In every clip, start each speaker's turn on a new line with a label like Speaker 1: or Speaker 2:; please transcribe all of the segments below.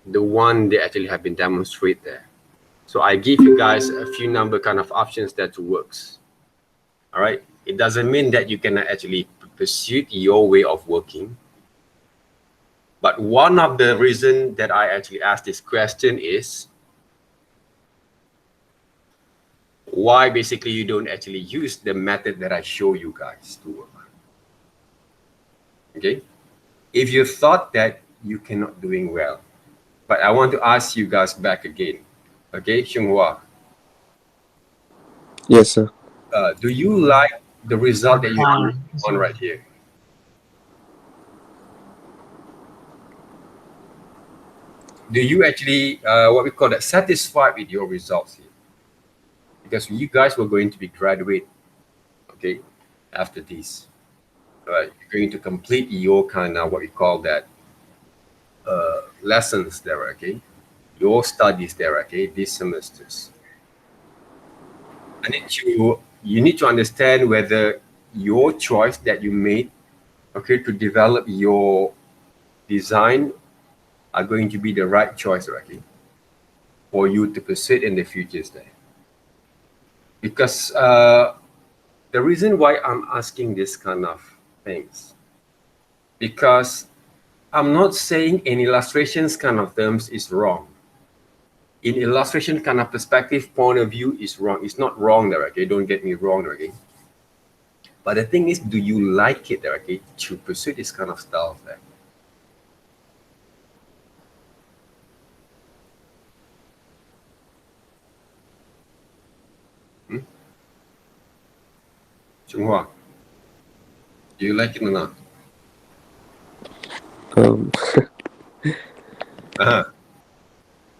Speaker 1: the one they actually have been demonstrated there. So I give you guys a few number kind of options that works. All right. It doesn't mean that you cannot actually pursue your way of working. But one of the reasons that I actually asked this question is why basically you don't actually use the method that I show you guys to work. Okay. If you thought that you cannot doing well, but I want to ask you guys back again. Okay, Xinghua.
Speaker 2: Yes, sir.
Speaker 1: Do you like the result that you're
Speaker 3: Fine.
Speaker 1: on right here? Do you actually, what we call that, satisfied with your results here? Because you guys were going to be graduate, okay, after this. You're going to complete your kind of what we call that lessons there, okay? Your studies there, okay, these semesters. You need to understand whether your choice that you made, okay, to develop your design are going to be the right choice, okay, for you to pursue in the futures there. Because the reason why I'm asking this kind of things, because I'm not saying in illustrations kind of terms is wrong. In illustration kind of perspective point of view is wrong. It's not wrong there, okay? Don't get me wrong, okay? But the thing is, do you like it there, okay, to pursue this kind of style there? Hmm? Chunghua, do you like it or not?
Speaker 2: Um,
Speaker 1: Uh-huh.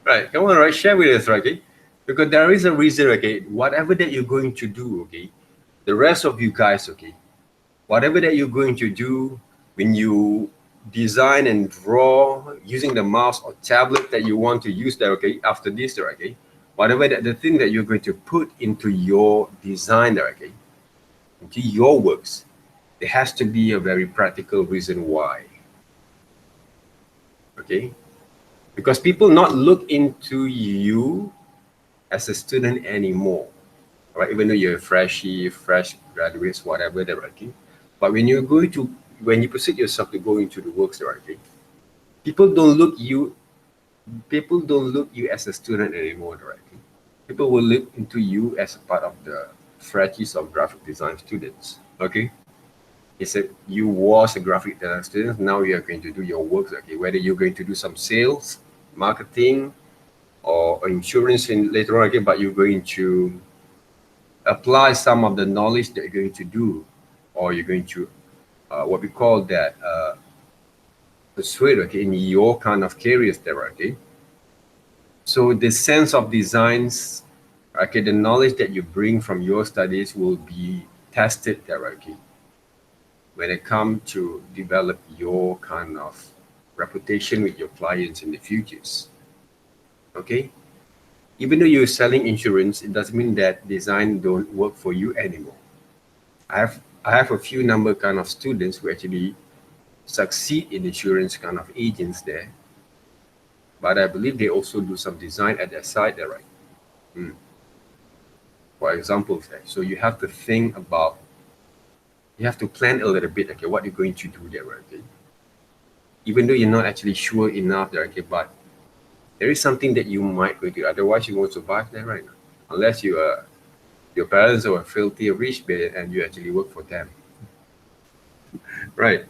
Speaker 1: Right, come on, right, share with us, right, okay? Because there is a reason, okay, whatever that you're going to do, okay, the rest of you guys, okay, whatever that you're going to do when you design and draw using the mouse or tablet that you want to use there, okay, after this there, okay, whatever that the thing that you're going to put into your design there, okay, into your works, there has to be a very practical reason why. Okay, because people not look into you as a student anymore, right? Even though you're a freshie, fresh graduates, whatever they're okay. But when you're going to, when you proceed yourself to go into the works they're okay, people don't look you, people don't look you as a student anymore, right? People will look into you as a part of the freshies of graphic design students. Okay, it's a you was a graphic design student. Now you are going to do your works. Okay, whether you're going to do some sales, marketing, or insurance in later on. Okay, but you're going to apply some of the knowledge that you're going to do, or you're going to what we call that persuade. Okay, in your kind of careers there. Okay, so the sense of designs. Okay, the knowledge that you bring from your studies will be tested there. Okay, when it comes to develop your kind of reputation with your clients in the futures. Okay, even though you're selling insurance, it doesn't mean that design don't work for you anymore. I have a few number kind of students who actually succeed in insurance kind of agents there, but I believe they also do some design at their side there, right? Mm. For example, so you have to think about, you have to plan a little bit, okay, what you're going to do there, right? Okay? Even though you're not actually sure enough there, okay, but there is something that you might go to, otherwise you won't survive there right now, unless you are your parents are filthy rich and you actually work for them, right?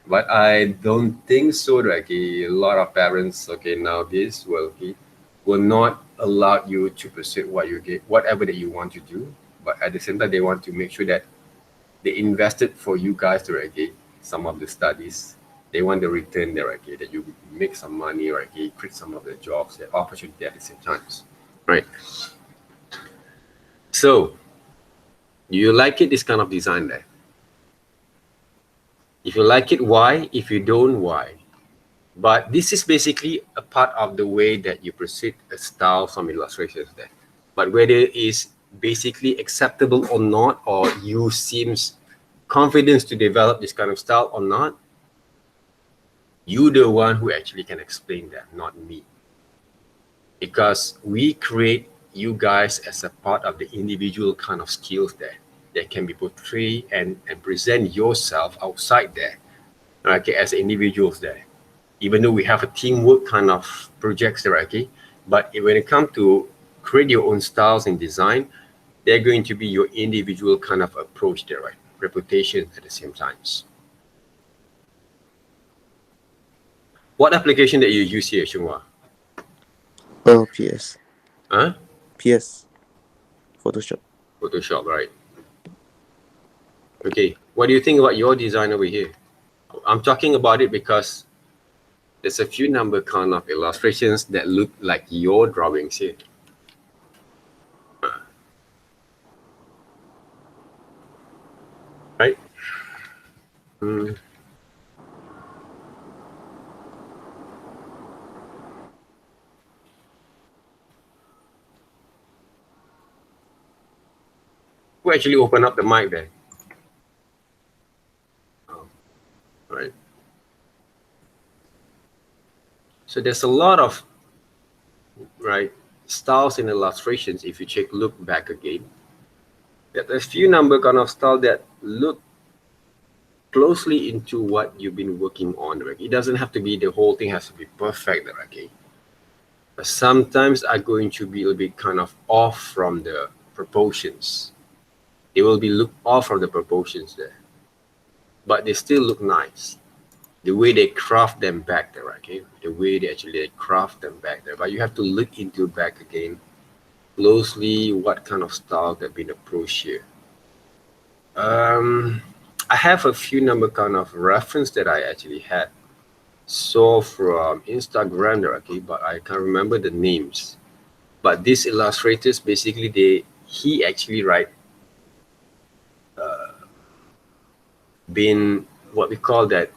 Speaker 1: But I don't think so. Like a lot of parents, okay, nowadays will not allow you to pursue what you get, whatever that you want to do. But at the same time, they want to make sure that they invested for you guys to get some of the studies. They want the return there, okay, that you make some money or create some of the jobs, the opportunity at the same times, right? So you like it, this kind of design there? If you like it, why? If you don't, why? But this is basically a part of the way that you proceed a style, some illustrations there. But whether it is basically acceptable or not, or you seems confidence to develop this kind of style or not, You the one who actually can explain that, not me. Because we create you guys as a part of the individual kind of skills there that can be portrayed and present yourself outside there, okay, as individuals there. Even though we have a teamwork kind of projects there, okay, but when it comes to create your own styles and design, they're going to be your individual kind of approach there, right? Reputation at the same times. What application that you use here, Shunghua?
Speaker 2: Oh, PS.
Speaker 1: Huh?
Speaker 2: PS. Photoshop.
Speaker 1: Photoshop, right? Okay. What do you think about your design over here? I'm talking about it because there's a few number kind of illustrations that look like your drawings here. Right? Mm. Who actually open up the mic there? Oh, right. So there's a lot of right styles in illustrations. If you look back again, there's a few number kind of style that look closely into what you've been working on. Right? It doesn't have to be the whole thing has to be perfect. Okay. But sometimes are going to be a little bit kind of off from the proportions. They will be look off from the proportions there, but they still look nice. The way they craft them back there, okay? The way they actually craft them back there. But you have to look into back again closely what kind of style that been approached here. I have a few number kind of reference that I actually had saw from Instagram there, okay, but I can't remember the names. But these illustrators basically he actually been what we call that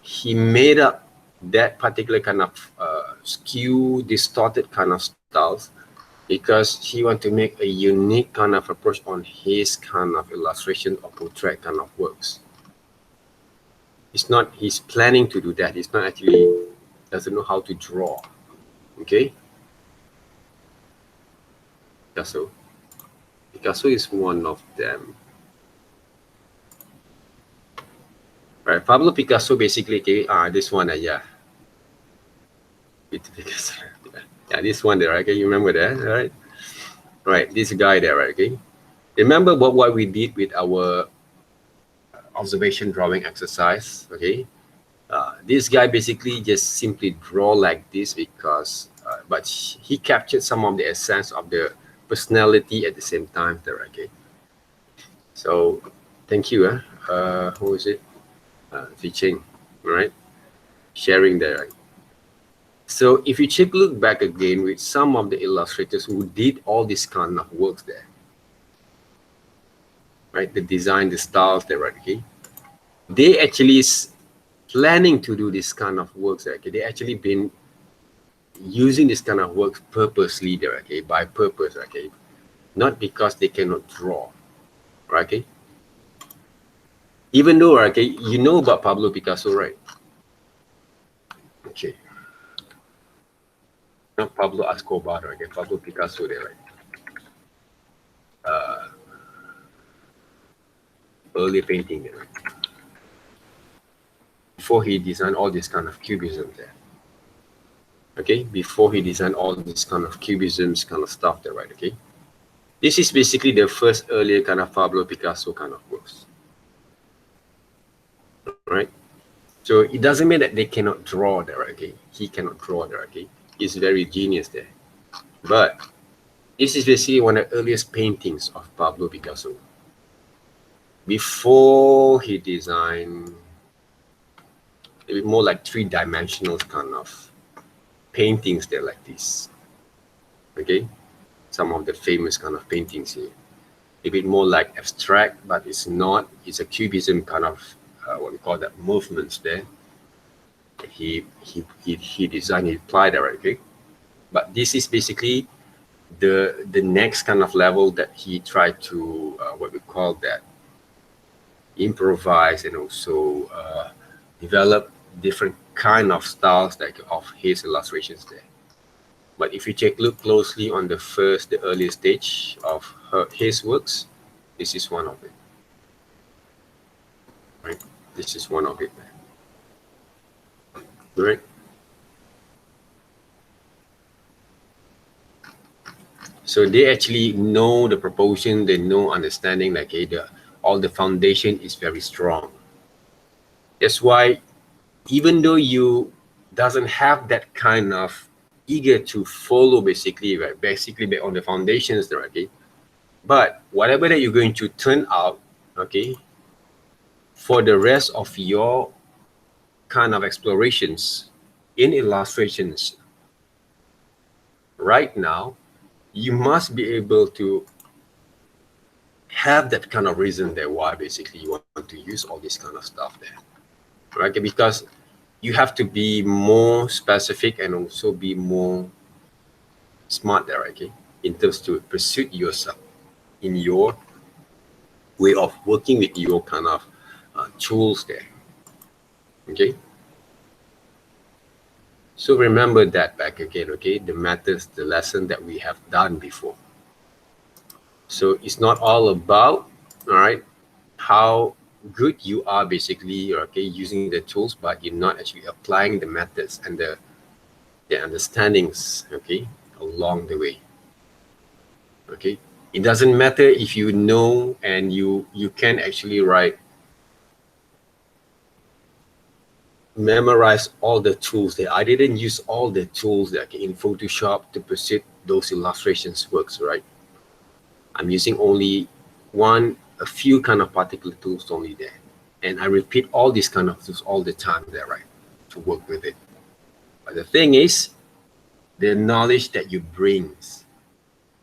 Speaker 1: he made up that particular kind of skew distorted kind of styles because he want to make a unique kind of approach on his kind of illustration or portrait kind of works. It's not he's planning to do that. He's not actually doesn't know how to draw. Okay. Picasso is one of them. Right, Pablo Picasso basically, okay, this one, yeah. Picasso. Yeah, this one there, okay, you remember that, right? Right, this guy there, right, okay? Remember what we did with our observation drawing exercise, okay? This guy basically just simply draw like this because, but he captured some of the essence of the personality at the same time there, okay? So, thank you, who is it? Teaching, right? Sharing there. Right? So if you look back again with some of the illustrators who did all this kind of works there, right? The design, the styles there, right? Okay, they actually is planning to do this kind of works there. Okay, they actually been using this kind of works purposely there. Okay, by purpose. Okay, not because they cannot draw, right? Okay. Even though, okay, you know about Pablo Picasso, right? Okay. Not Pablo Escobar, okay? Pablo Picasso there, right? Early painting there, right? Before he designed all this kind of cubism there. Okay, before he designed all this kind of cubisms kind of stuff there, right? Okay. This is basically the first earlier kind of Pablo Picasso kind of works. Right? So it doesn't mean that they cannot draw there, okay? He cannot draw there, okay? He's very genius there. But this is basically one of the earliest paintings of Pablo Picasso. Before he designed a bit more like three-dimensional kind of paintings there like this. Okay? Some of the famous kind of paintings here. A bit more like abstract, but it's not. It's a cubism kind of what we call that movements there. He designed, he applied that, okay? But this is basically the next kind of level that he tried to what we call that improvise and also develop different kind of styles like of his illustrations there. But if you look closely on the early stage of his works, this is one of it. Right? This is one of it. Right? So they actually know the proportion, they know understanding, like all the foundation is very strong. That's why even though you doesn't have that kind of eager to follow basically, right? Basically on the foundations there, okay? But whatever that you're going to turn out, okay, for the rest of your kind of explorations in illustrations right now, you must be able to have that kind of reason there why basically you want to use all this kind of stuff there, right? Because you have to be more specific and also be more smart there, okay, in terms to pursue yourself in your way of working with your kind of tools there, okay. So remember that back again, okay, the methods, the lesson that we have done before. So it's not all about, all right, how good you are basically, okay, using the tools, but you're not actually applying the methods and the understandings, okay, along the way. Okay, it doesn't matter if you know and you can actually memorize all the tools there. I didn't use all the tools that in Photoshop to pursue those illustrations works, right? I'm using only a few kind of particular tools only there. And I repeat all these kind of tools all the time there, right? To work with it. But the thing is, the knowledge that you bring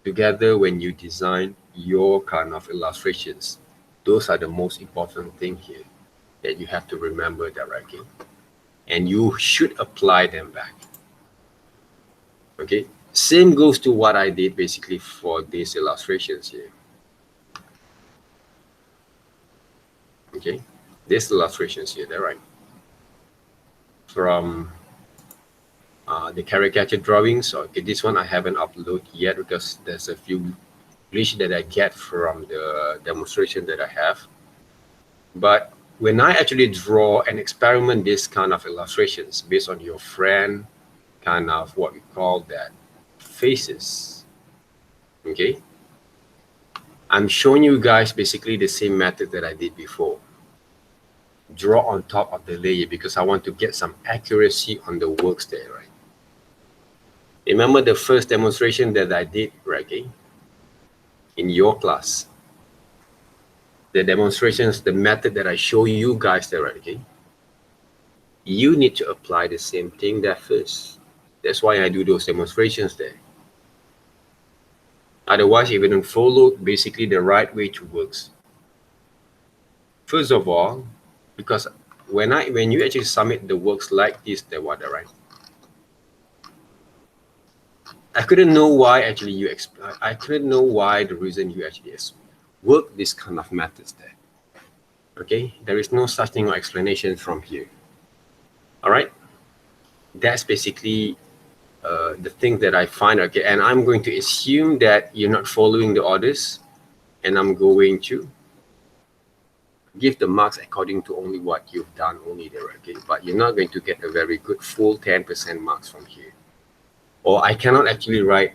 Speaker 1: together when you design your kind of illustrations, those are the most important thing here that you have to remember directly. And you should apply them back. Okay, same goes to what I did basically for these illustrations here. Okay, these illustrations here, they're right. From the caricature drawings. Okay, this one I haven't uploaded yet because there's a few glitch that I get from the demonstration that I have. But when I actually draw and experiment this kind of illustrations based on your friend kind of what we call that faces, okay, I'm showing you guys basically the same method that I did before. Draw on top of the layer because I want to get some accuracy on the works there, right? Remember the first demonstration that I did, right, okay, in your class? The demonstrations, the method that I show you guys there, right, okay? You need to apply the same thing there first. That's why I do those demonstrations there. Otherwise, if you don't follow basically the right way to works. First of all, because when you actually submit the works like this, the what, right? I couldn't know why actually I couldn't know why the reason you actually work this kind of methods there. Okay, there is no such thing or explanation from here. All right, that's basically the thing that I find. Okay, and I'm going to assume that you're not following the orders, and I'm going to give the marks according to only what you've done only there. Okay, but you're not going to get a very good full 10% marks from here. Or I cannot actually write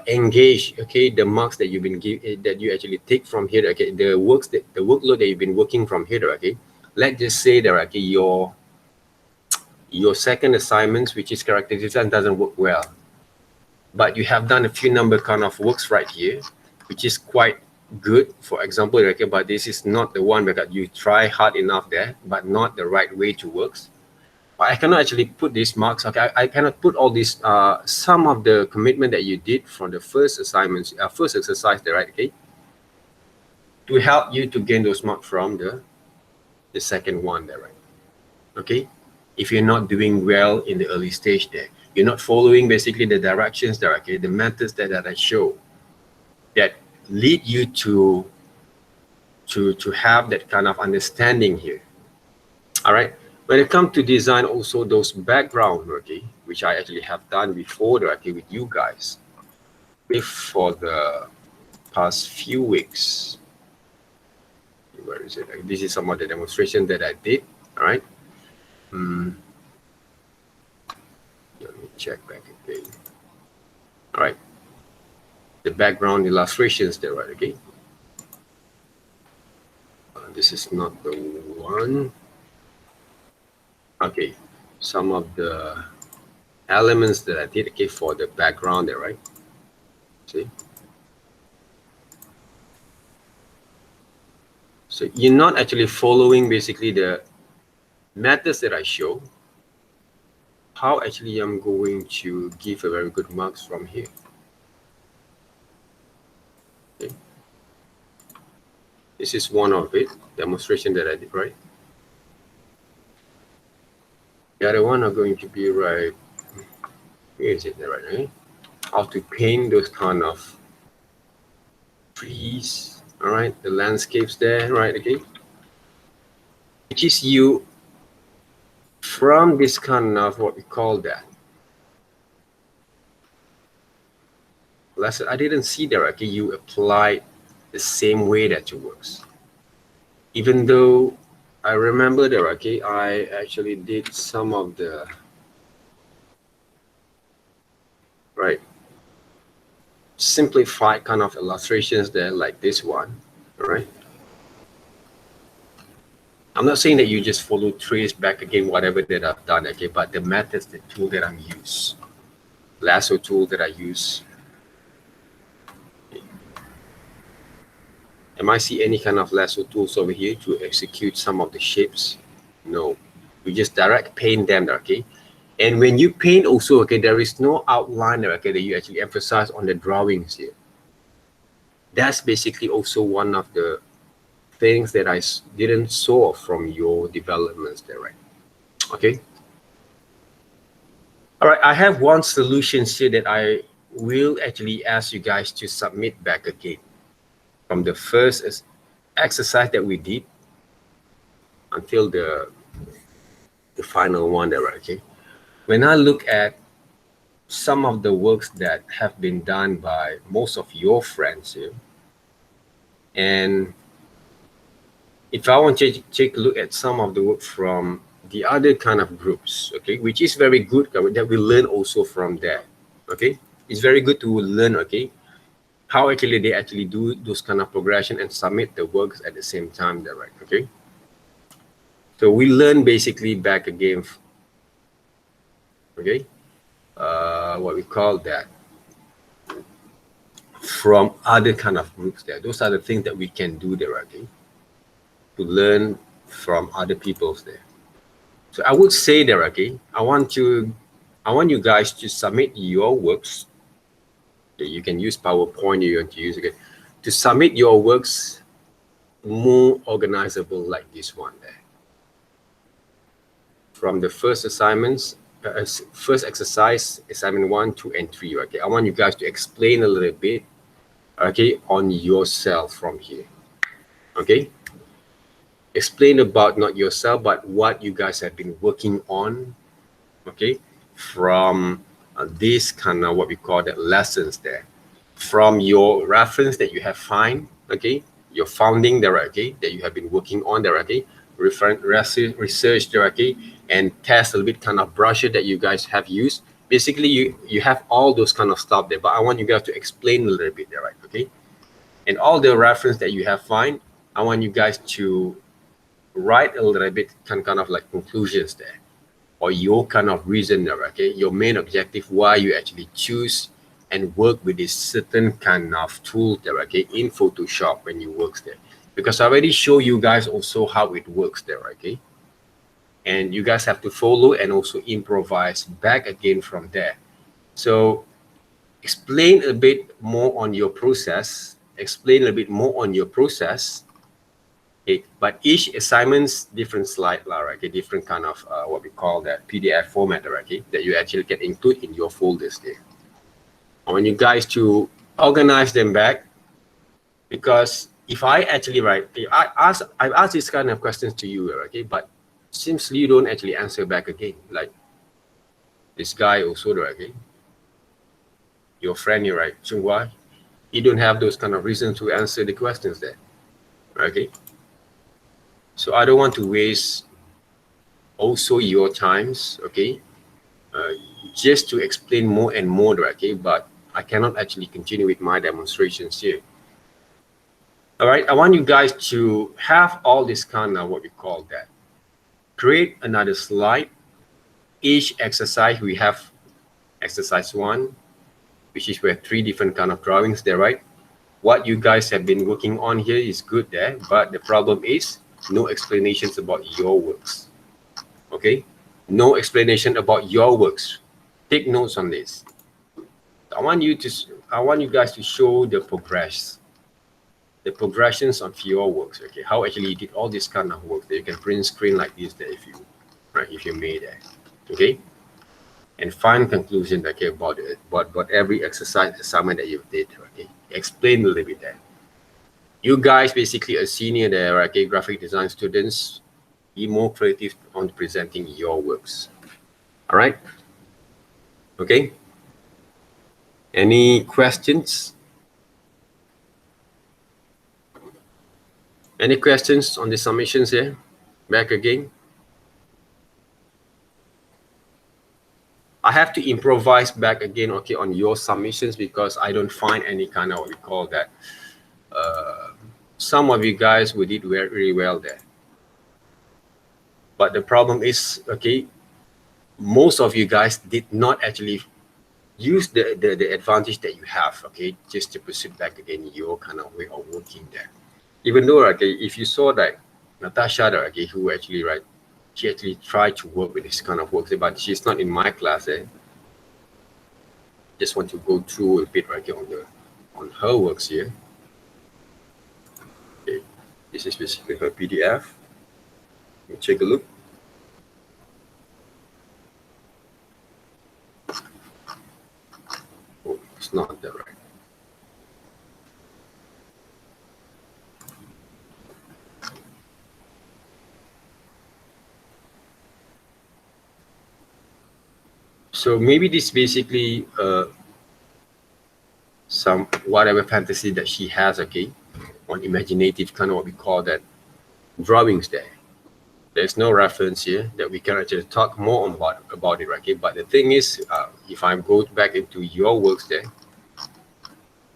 Speaker 1: engage, okay, the marks that you've been that you actually take from here, okay, the workload that you've been working from here, okay. Let's just say that, okay, your second assignments, which is character design, doesn't work well, but you have done a few number kind of works right here, which is quite good, for example, okay, but this is not the one because you try hard enough there, but not the right way to works. I cannot actually put these marks. Okay, I cannot put all these some of the commitment that you did from the first assignments, first exercise there, right? Okay, to help you to gain those marks from the second one there, right? Okay, if you're not doing well in the early stage there, you're not following basically the directions there, okay, the methods that I show that lead you to have that kind of understanding here. All right. When it comes to design, also those background, okay, which I actually have done before, okay, with you guys, for the past few weeks. Where is it? This is some of the demonstration that I did. All right. Let me check back again. All right. The background illustrations there, right? Okay. This is not the one. Okay. Some of the elements that I did, okay, for the background there, right? See? So you're not actually following basically the methods that I show. How actually I'm going to give a very good marks from here. Okay. This is one of it, demonstration that I did, right? The other one are going to be right. Where is it there, right? Okay? How to paint those kind of trees, all right? The landscapes there, right? Okay. Which is you from this kind of what we call that. Lesson I didn't see there, okay? You apply the same way that it works. Even though I remember there, okay, I actually did some of the right simplified kind of illustrations there, like this one. All right. I'm not saying that you just follow trace back again, whatever that I've done, okay, but the methods, the tool that I'm use, lasso tool that I use. Am I see any kind of lasso tools over here to execute some of the shapes? No, we just direct paint them, okay? And when you paint also, okay, there is no outline there, okay, that you actually emphasize on the drawings here. That's basically also one of the things that I didn't saw from your developments there, right? Okay. All right, I have one solution here that I will actually ask you guys to submit back again from the first exercise that we did until the final one there, right? Okay. When I look at some of the works that have been done by most of your friends here, and if I want to take a look at some of the work from the other kind of groups, okay, which is very good that we learn also from there, okay, it's very good to learn, okay, how actually they actually do those kind of progression and submit the works at the same time there, right? Okay, so we learn basically back again, okay, what we call that from other kind of groups there. Those are the things that we can do there, okay, to learn from other people's there. So I would say there, okay, I want you guys to submit your works. You can use PowerPoint, you want to use again, to submit your works more organizable like this one there. From the first assignments, first exercise, assignment 1, 2, and 3, okay, I want you guys to explain a little bit, okay, on yourself from here, okay? Explain about not yourself, but what you guys have been working on, okay, from this kind of what we call the lessons there, from your reference that you have find, okay, your founding there, okay, that you have been working on there, okay, research there, okay, and test a little bit kind of brochure that you guys have used. Basically, you have all those kind of stuff there, but I want you guys to explain a little bit there, right? Okay, and all the reference that you have find, I want you guys to write a little bit kind of like conclusions there, or your kind of reason there, okay, your main objective, why you actually choose and work with this certain kind of tool there, okay, in Photoshop when you work there, because I already show you guys also how it works there, okay, and you guys have to follow and also improvise back again from there. So explain a bit more on your process, explain a bit more on your process. Okay, but each assignment's different slide, okay, different kind of what we call that PDF format, okay, that you actually can include in your folders there. I want you guys to organize them back, because if I actually write, I've asked these kind of questions to you, okay, but seems you don't actually answer back again. Like this guy also, okay? Your friend here, right? Chunghua, he don't have those kind of reasons to answer the questions there, okay? So I don't want to waste also your times, okay? Just to explain more and more, okay? But I cannot actually continue with my demonstrations here. All right, I want you guys to have all this kind of what we call that. Create another slide. Each exercise, we have exercise 1, which is where 3 different kind of drawings there, right? What you guys have been working on here is good there, but the problem is no explanations about your works, okay? No explanation about your works. Take notes on this. I want you guys to show the progressions of your works, okay? How actually you did all this kind of work that you can print screen like this there if you made that, okay? And find conclusion, okay, about it, about every exercise assignment that you did, okay? Explain a little bit there. You guys basically a senior there, okay, graphic design students, be more creative on presenting your works. All right? Okay? Any questions? Any questions on the submissions here? Back again. I have to improvise back again, okay, on your submissions because I don't find any kind of what we call that. Some of you guys who did very well there. But the problem is, okay, most of you guys did not actually use the advantage that you have, okay, just to pursue back again your kind of way of working there. Even though, okay, if you saw that Natasha, okay, who actually, right, she actually tried to work with this kind of work, but she's not in my class. Just want to go through a bit, right, on her works here. Okay, this is basically her PDF. Let me take a look. Oh, it's not that right. So maybe this basically some whatever fantasy that she has, okay, on imaginative kind of what we call that drawings there. There's no reference here that we can actually talk more about it, right? Okay? But the thing is, if I go back into your works there,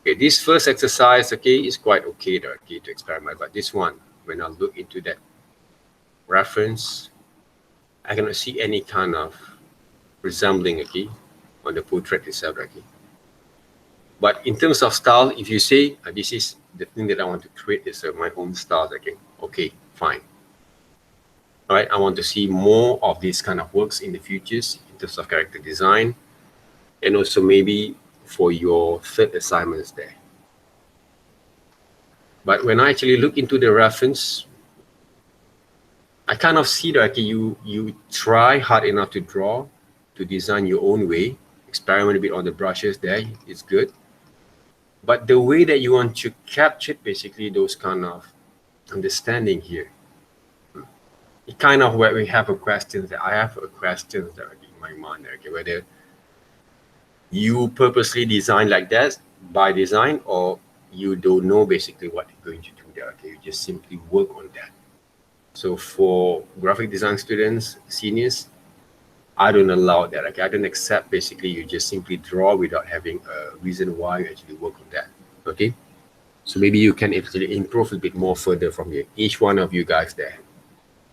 Speaker 1: okay, this first exercise, okay, is quite okay there, okay, to experiment. But this one, when I look into that reference, I cannot see any kind of resembling, okay, on the portrait itself, okay. But in terms of style, if you say this is the thing that I want to create is my own style, okay, fine. All right, I want to see more of these kind of works in the futures in terms of character design, and also maybe for your third assignments there. But when I actually look into the reference, I kind of see that, okay, you try hard enough to draw, to design your own way, experiment a bit on the brushes there, it's good. But the way that you want to capture basically those kind of understanding here, it kind of where we have a question that I have a question that in my mind, okay, whether you purposely design like that by design, or you don't know basically what you're going to do there, okay, you just simply work on that. So for graphic design students, seniors, I don't allow that. Okay, I don't accept basically you just simply draw without having a reason why you actually work on that. Okay, so maybe you can actually improve a bit more further from here, each one of you guys there.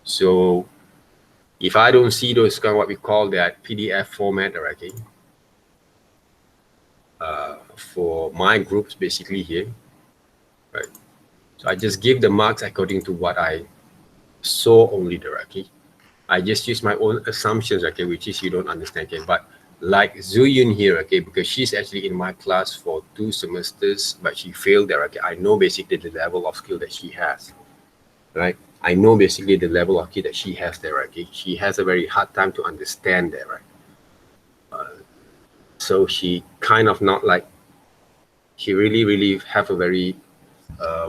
Speaker 1: So if I don't see those kind of what we call that PDF format, okay, for my groups basically here, right? So I just give the marks according to what I saw only there, okay. I just use my own assumptions, okay, which is you don't understand, okay. But like Zuyun here, okay, because she's actually in my class for 2 semesters, but she failed there, okay. I know basically the level of skill that she has, right? I know basically the level of skill that she has there, okay. She has a very hard time to understand there, right? So she kind of not like, she really have a very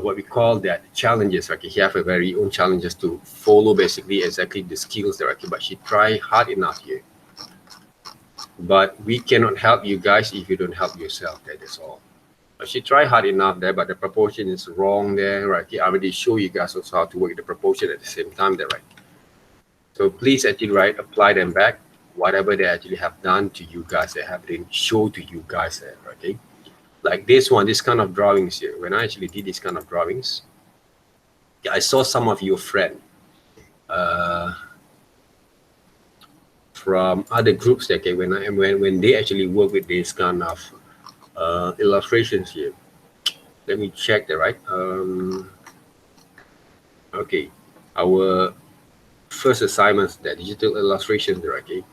Speaker 1: what we call that challenges. Okay, he have a very own challenges to follow basically exactly the skills there. Okay, but she try hard enough here. But we cannot help you guys if you don't help yourself. That is all. But she try hard enough there, but the proportion is wrong there, right? Okay, I already show you guys also how to work the proportion at the same time there, right? So please actually apply them back. Whatever they actually have done to you guys, they have been show to you guys there, okay? Like this one, this kind of drawings here. When I actually did this kind of drawings, I saw some of your friend from other groups. Okay, when they actually work with this kind of illustrations here. Let me check that, right? Okay, our first assignments, that digital illustrations there. Okay,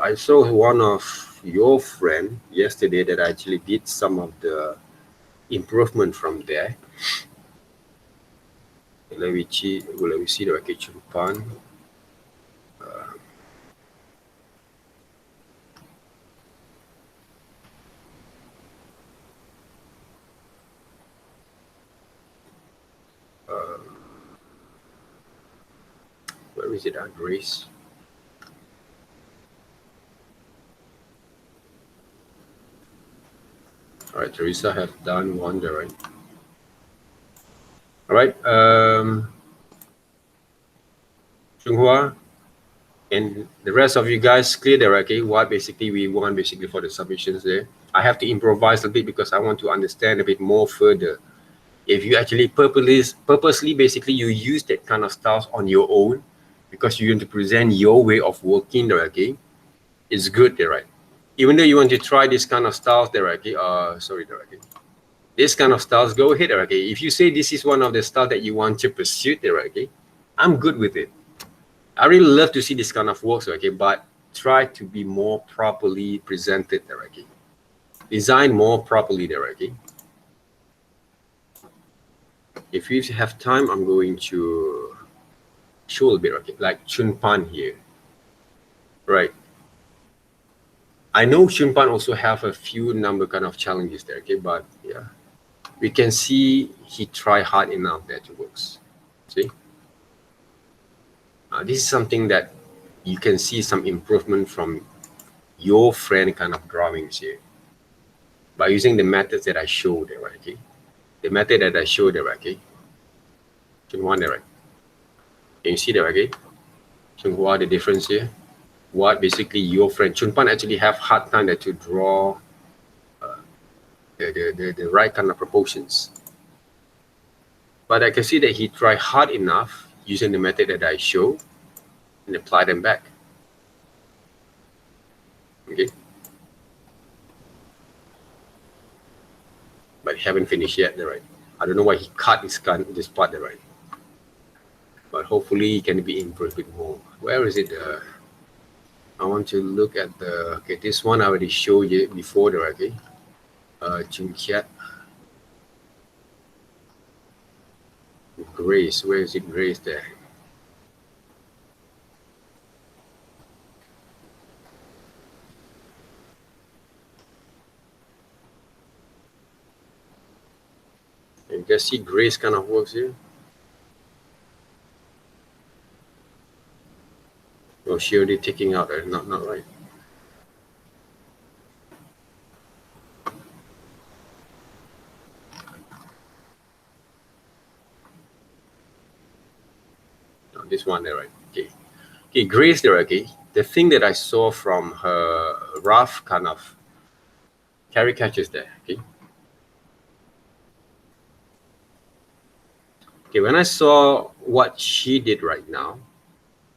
Speaker 1: I saw one of your friend yesterday that actually did some of the improvement from there. Let me see the package pan. Where is it at, Grace? All right, Teresa have done one there, right? All right, Chunghua and the rest of you guys clear there, okay? What basically we want basically for the submissions there. I have to improvise a bit because I want to understand a bit more further. If you actually purposely basically you use that kind of styles on your own because you want to present your way of working there, okay? It's good there, right? Even though you want to try this kind of styles there, okay? Sorry there, okay? This kind of styles, go ahead, okay? If you say this is one of the styles that you want to pursue there, okay? I'm good with it. I really love to see this kind of works, okay? But try to be more properly presented there, okay? Design more properly there, okay? If you have time, I'm going to show a bit, okay? Like Chunpan here, right? I know Chunpan also have a few number kind of challenges there, okay? But yeah, we can see he tried hard enough that it works. See, this is something that you can see some improvement from your friend kind of drawings here by using the methods that I showed there, right? Okay, the method that I showed there, okay? Chunhua there, right? Can you see there, okay? Chunhua, the difference here. What basically your friend Chunpan actually have hard time to draw the right kind of proportions. But I can see that he tried hard enough using the method that I show and apply them back. Okay. But he haven't finished yet, right? I don't know why he cut this part, right? But hopefully he can be improved a bit more. Where is it? I want to look at the, okay, this one I already showed you before, right? Okay. Jun Kiat. Grace, where is it? Grace there. You can see Grace kind of works here. Oh, she already taking out, not right. No, this one there, right? Okay. Okay, Grace there, okay. The thing that I saw from her rough kind of caricatures there, okay. Okay, when I saw what she did right now,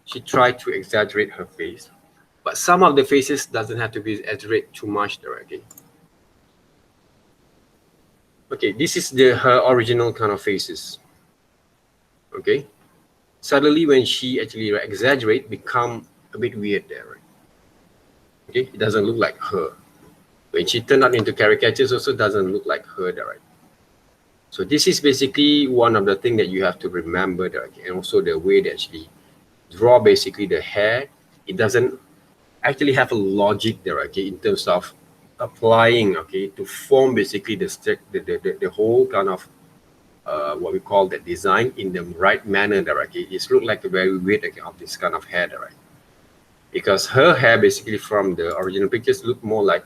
Speaker 1: she tried to exaggerate her face, but some of the faces doesn't have to be exaggerated too much there, okay. Okay, this is her original kind of faces. Okay, suddenly when she actually exaggerate, become a bit weird there, right? Okay, it doesn't look like her. When she turned out into caricatures, also doesn't look like her there, right? So this is basically one of the things that you have to remember there, okay? And also the way they actually draw basically the hair. It doesn't actually have a logic there, okay, in terms of applying, okay, to form basically the whole kind of what we call that design in the right manner, right? It look like a very weird of this kind of hair, right? Because her hair basically from the original pictures look more like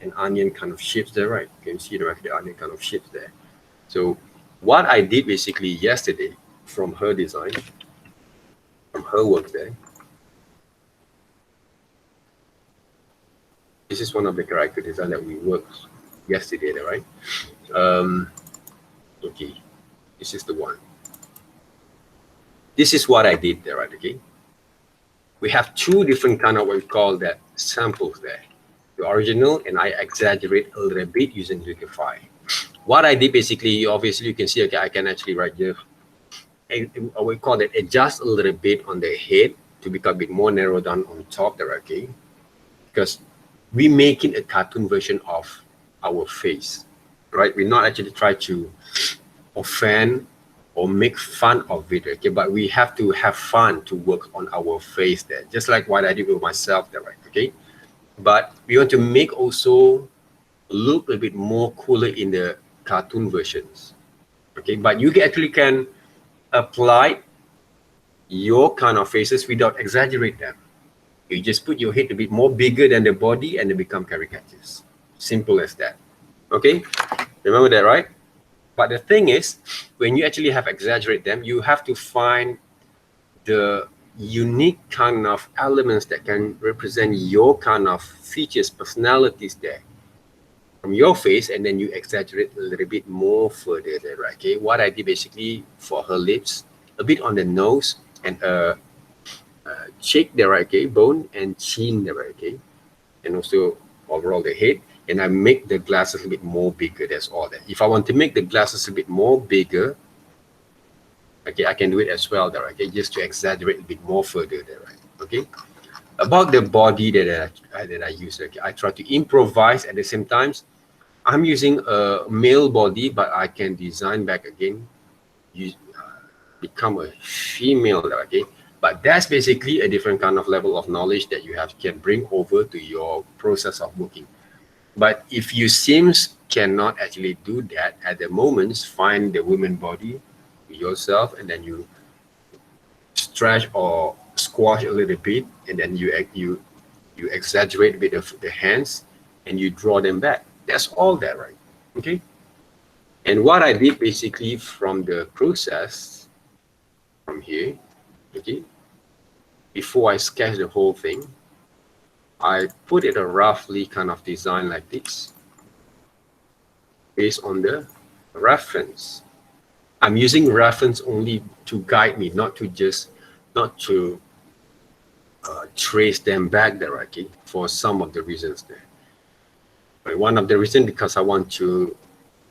Speaker 1: an onion kind of shapes there, right? You can see the onion kind of shapes there. So what I did basically yesterday from her design, from her work there, this is one of the character design that we worked yesterday, right? Um, okay, this is the one. This is what I did there, right? Okay, we have two different kind of what we call that samples there. The original, and I exaggerate a little bit using liquify. What I did basically, obviously, you can see. Okay, I can actually right here. We call it adjust a little bit on the head to become a bit more narrow down on top there. Okay, because we making a cartoon version of our face, right? We're not actually try to offend or make fun of it, okay? But we have to have fun to work on our face there, just like what I did with myself there, right? Okay, but we want to make also look a bit more cooler in the cartoon versions, okay? But you actually can apply your kind of faces without exaggerate them. You just put your head a bit more bigger than the body and they become caricatures. Simple as that. Okay, remember that, right? But the thing is, when you actually have exaggerate them, you have to find the unique kind of elements that can represent your kind of features, personalities there from your face, and then you exaggerate a little bit more further there, right? Okay, what I did basically for her lips, a bit on the nose and cheek there, right? Okay, bone and chin there, right? Okay, and also overall the head. And I make the glasses a bit more bigger. That's all that. If I want to make the glasses a bit more bigger, okay, I can do it as well there, okay, just to exaggerate a bit more further there, right? Okay, about the body that I use, okay, I try to improvise at the same time. I'm using a male body, but I can design back again, use, become a female, okay? But that's basically a different kind of level of knowledge that you have can bring over to your process of working. But if you seems cannot actually do that at the moment, find the woman body yourself, and then you stretch or squash a little bit, and then you exaggerate a bit of the hands, and you draw them back. That's all that, right? Okay. And what I did basically from the process from here, okay, before I sketch the whole thing, I put it a roughly kind of design like this based on the reference. I'm using reference only to guide me, not to trace them back there, okay, for some of the reasons there. But one of the reasons because I want to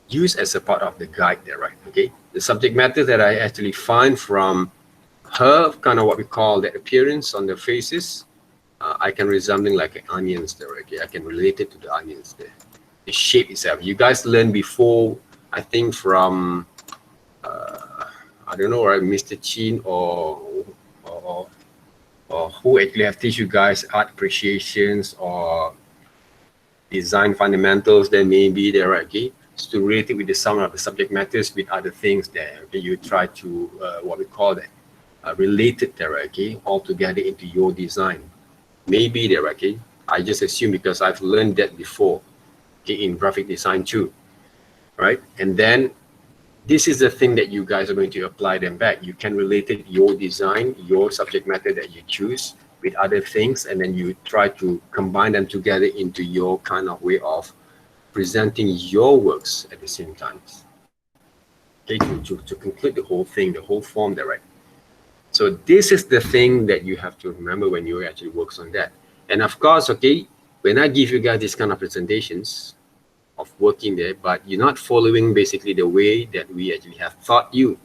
Speaker 1: use as a part of the guide there, right? Okay, the subject matter that I actually find from her kind of what we call the appearance on the faces, I can resembling like onions there, okay? I can relate it to the onions there. The shape itself. You guys learned before, I think from I don't know, right, Mr. Chin or, or who actually have teach you guys art appreciations or design fundamentals, then maybe they're right, okay? So to relate it with the some of the subject matters with other things there, okay? You try to what we call that related there, okay, all together into your design. Maybe there, okay. I just assume because I've learned that before, okay, in graphic design too, right? And then this is the thing that you guys are going to apply them back. You can relate it your design, your subject matter that you choose with other things, and then you try to combine them together into your kind of way of presenting your works at the same time. Okay, to conclude the whole thing, the whole form there, right? So this is the thing that you have to remember when you actually works on that. And of course, okay, when I give you guys these kind of presentations of working there, but you're not following basically the way that we actually have taught you.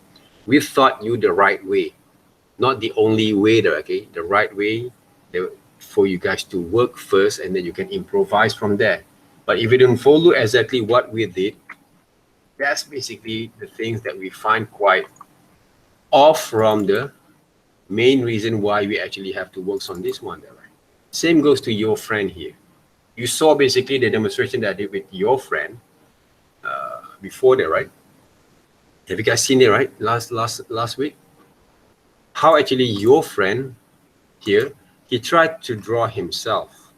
Speaker 1: We've taught you the right way, not the only way there, okay? The right way for you guys to work first, and then you can improvise from there. But if you don't follow exactly what we did, that's basically the things that we find quite off from the main reason why we actually have to work on this one there, right? Same goes to your friend here. You saw basically the demonstration that I did with your friend before there, right? Have you guys seen it, right? Last week, how actually your friend here, he tried to draw himself.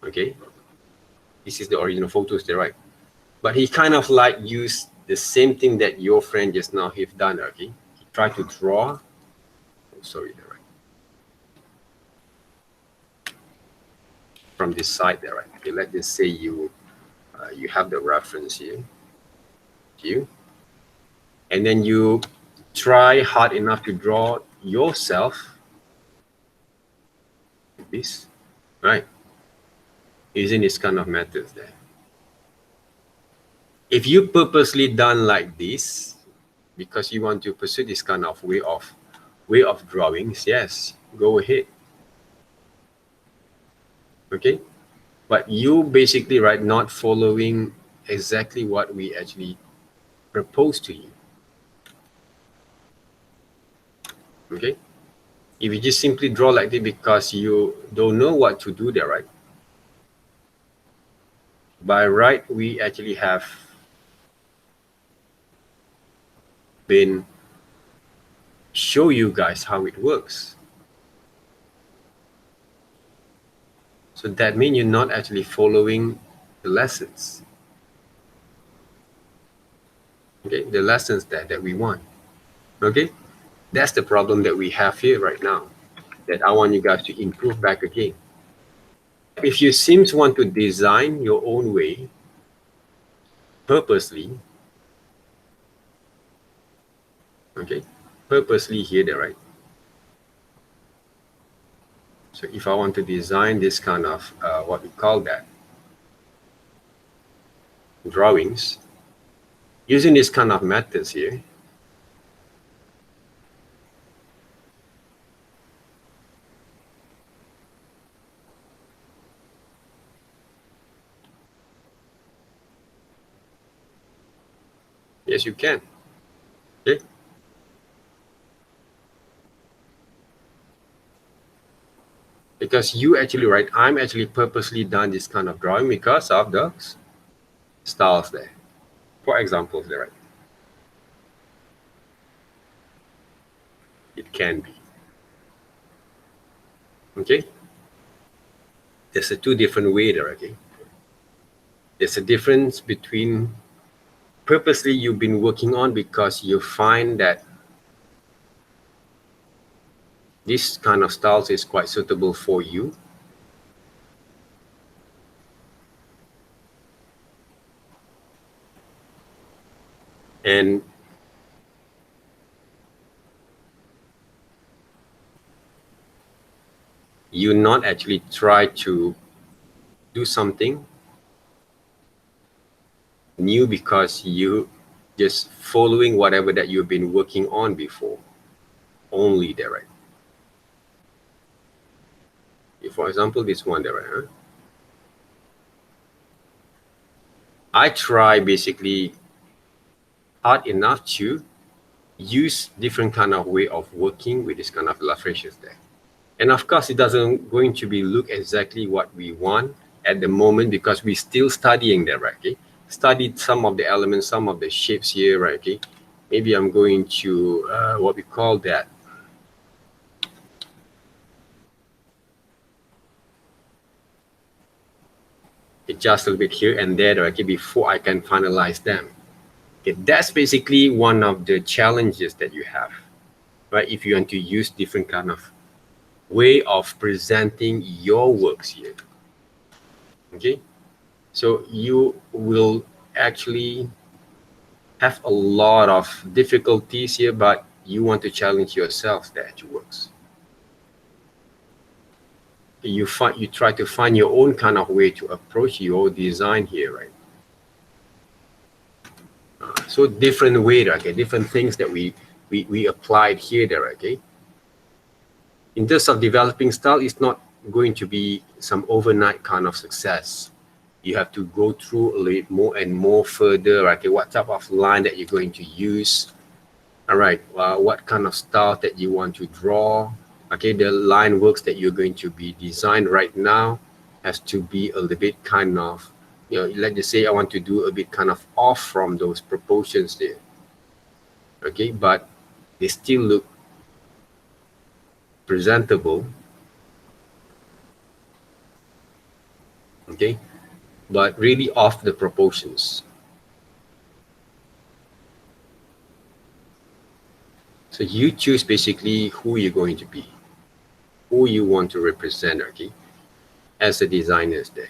Speaker 1: Okay, this is the original photos there, right? But he kind of like used the same thing that your friend just now have done. Okay, he tried to draw. Oh, sorry, there, right? From this side there, right? Okay, let's just say you you have the reference here, and then you try hard enough to draw yourself this, right? Using this kind of methods there. If you purposely done like this because you want to pursue this kind of way of drawings, yes, go ahead. Okay, but you basically, right, not following exactly what we actually propose to you. Okay, if you just simply draw like this because you don't know what to do there, right? By right, we actually have been show you guys how it works. So that means you're not actually following the lessons. Okay, the lessons that we want. Okay, that's the problem that we have here right now, that I want you guys to improve back again. If you seem to want to design your own way purposely, okay, purposely here, there, right? So if I want to design this kind of what we call that drawings using this kind of methods here, yes, you can. Okay, because you actually, right, I'm actually purposely done this kind of drawing because of the styles there. For example, there, right? It can be. Okay, there's a two different way there. Okay, there's a difference between purposely you've been working on because you find that this kind of styles is quite suitable for you, and you not actually try to do something new because you just following whatever that you've been working on before only there, right? For example, this one there, right? Huh? I try basically hard enough to use different kind of way of working with this kind of illustrations there. And of course, it doesn't going to be look exactly what we want at the moment because we're still studying there, right? Okay, studied some of the elements, some of the shapes here, right? Okay, maybe I'm going to what we call that adjust a little bit here and there, right? Okay, before I can finalize them. Okay, that's basically one of the challenges that you have, right? If you want to use different kind of way of presenting your works here. Okay, so you will actually have a lot of difficulties here, but you want to challenge yourself that it works. You try to find your own kind of way to approach your design here, right? So different way, okay, different things that we applied here there, okay? In terms of developing style, it's not going to be some overnight kind of success. You have to go through a little more and more further, okay? What type of line that you're going to use, all right? What kind of style that you want to draw, okay? The line works that you're going to be designed right now has to be a little bit kind of, you know, let's just say I want to do a bit kind of off from those proportions there. okay, but they still look presentable, okay, but really off the proportions. So you choose basically who you're going to be, who you want to represent, okay, as a designer's day.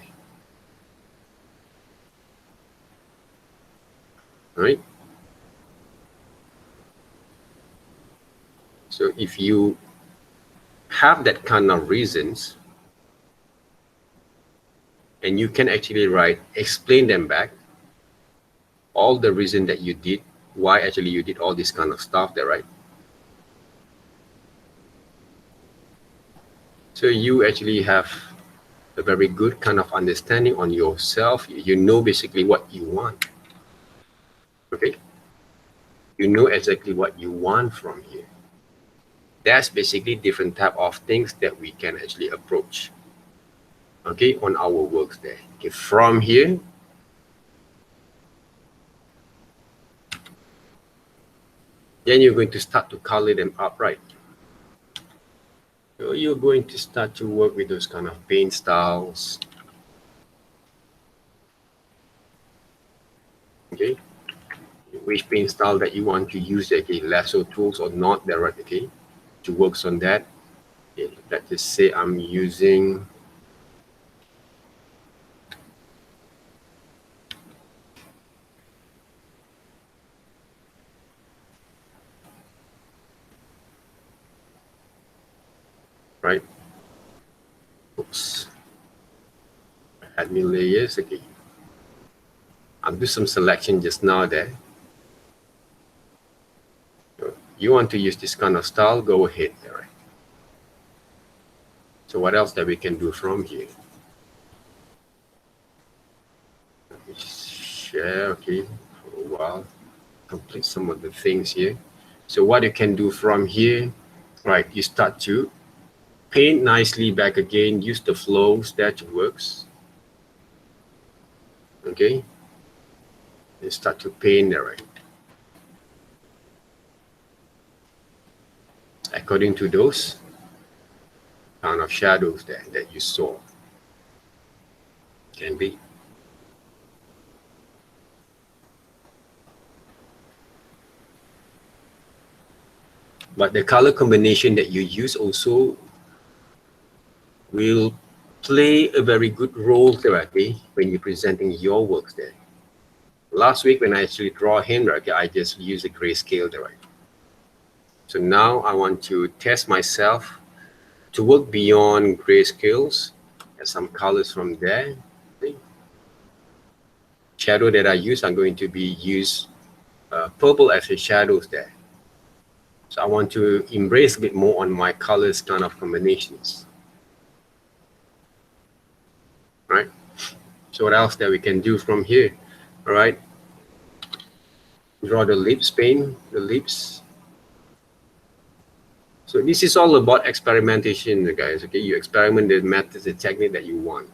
Speaker 1: All right. So if you have that kind of reasons, and you can actually write, explain them back, all the reason that you did, why actually you did all this kind of stuff there, right? So you actually have a very good kind of understanding on yourself. You know basically what you want, okay? You know exactly what you want from here. That's basically different type of things that we can actually approach, okay, on our works there. Okay, from here, then you're going to start to color them up, right? So you're going to start to work with those kind of paint styles, okay? Which paint style that you want to use, okay, lasso tools or not, there, right? Okay, to works on that. Okay, let's just say I'm using right. Oops, add new layers. Okay, I'll do some selection just now there. You want to use this kind of style, go ahead there, right? So what else that we can do from here? Share, okay, for a while, complete some of the things here. So what you can do from here, right, you start to paint nicely back again, use the flows that works, okay, and start to paint there, right, according to those kind of shadows there that you saw. Can be. But the color combination that you use also will play a very good role theoretically when you're presenting your works there. Last week when I actually draw him, okay, I just use a grayscale there. So now I want to test myself to work beyond grayscales. Get some colors from there. Okay. Shadow that I use, I'm going to be use purple as a shadows there. So I want to embrace a bit more on my colors kind of combinations. Right? So what else that we can do from here? All right. Draw the lips, paint the lips. So this is all about experimentation, guys. Okay, you experiment the methods, the technique that you want,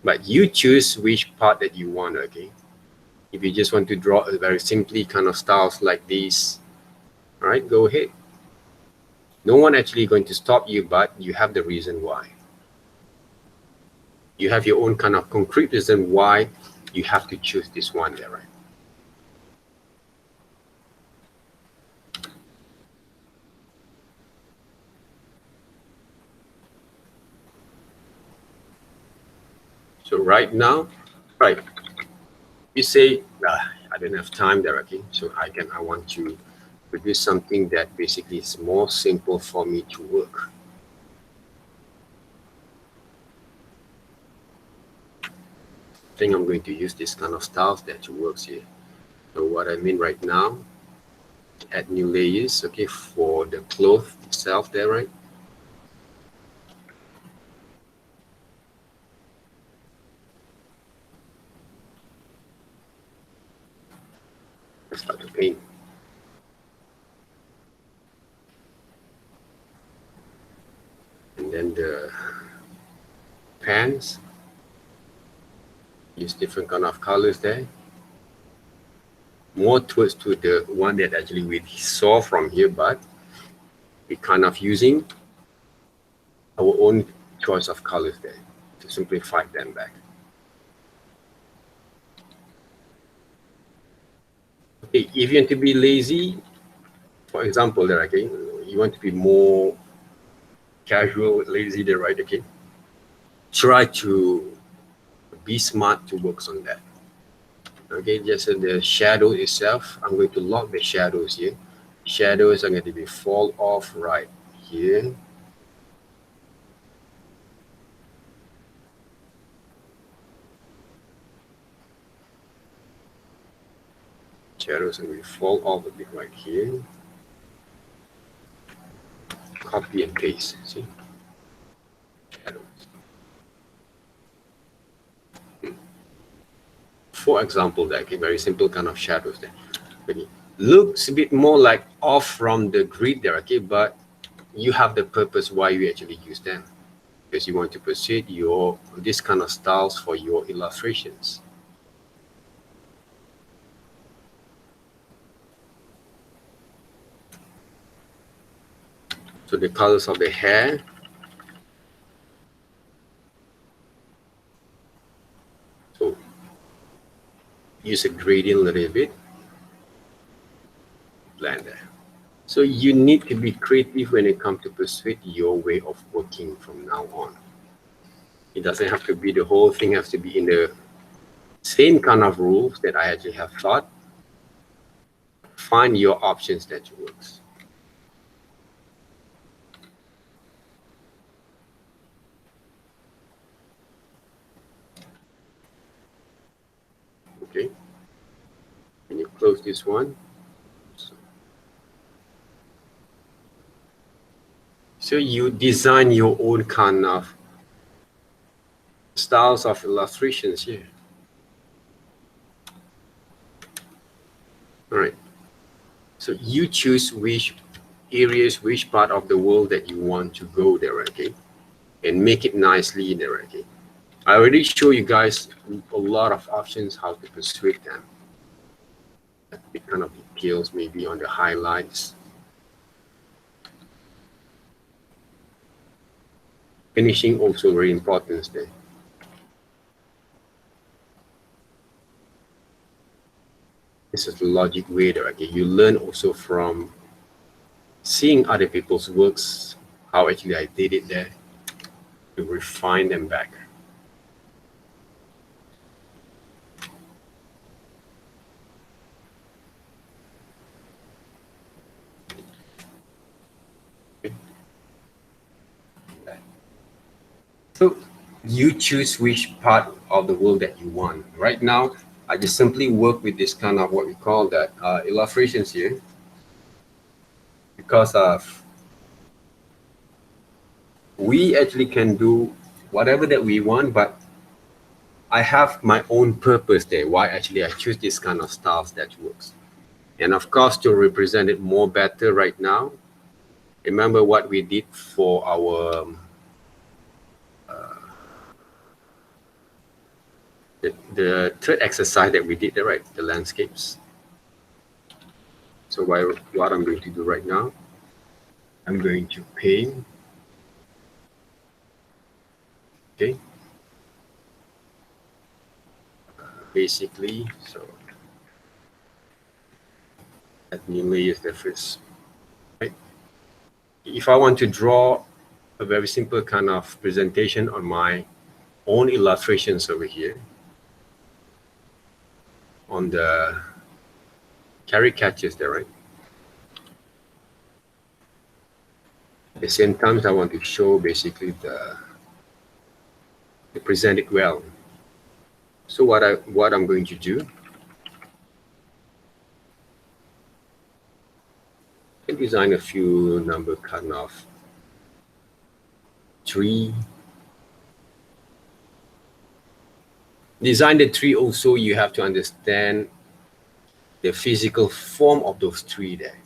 Speaker 1: but you choose which part that you want. Okay, if you just want to draw a very simply kind of styles like these, all right, go ahead. No one actually going to stop you, but you have the reason why. You have your own kind of concrete reason why you have to choose this one there, right? So right now, right, you say, I don't have time there, okay? So I want to produce something that basically is more simple for me to work. I think I'm going to use this kind of styles that works here. So what I mean right now, add new layers, okay, for the cloth itself there, right? Start to paint. And then the pants, use different kind of colors there. more towards to the one that actually we saw from here, but we kind of using our own choice of colors there to simplify them back. Okay, if you want to be lazy, for example, there again, you want to be more casual, lazy there, right? Okay, try to be smart to work on that. Okay, just the shadow itself, I'm going to lock the shadows here. Shadows are going to be fall off right here. Shadows are going to fall off a bit right here. Copy and paste, see? Shadows. For example, like a very simple kind of shadows there. Okay. Looks a bit more like off from the grid there, okay, but you have the purpose why you actually use them, because you want to proceed your this kind of styles for your illustrations. So the colors of the hair, so use a gradient a little bit, blend there. So you need to be creative when it comes to persuade your way of working from now on. It doesn't have to be the whole thing has to be in the same kind of rules that I actually have thought. Find your options that works. Okay. When you close this one. So you design your own kind of styles of illustrations here. All right. So you choose which areas, which part of the world that you want to go there, okay? And make it nicely there, okay? I already show you guys a lot of options how to persuade them. It kind of details maybe on the highlights. Finishing also very important there. This is the logic way there, okay? You learn also from seeing other people's works, how actually I did it there, to refine them back. So you choose which part of the world that you want. Right now, I just simply work with this kind of what we call that illustrations here, because of we actually can do whatever that we want, but I have my own purpose there. Why actually I choose this kind of styles that works. And of course, to represent it more better right now, remember what we did for our the third exercise that we did there, right? The landscapes. So what I'm going to do right now, I'm going to paint. Okay. Basically, so let me lay the first. Right. If I want to draw a very simple kind of presentation on my own illustrations over here, on the caricatures there, right? At the same time, I want to show basically to present it well. So what I'm going to do, I can design a few number kind of tree. Design the tree also, you have to understand the physical form of those trees there.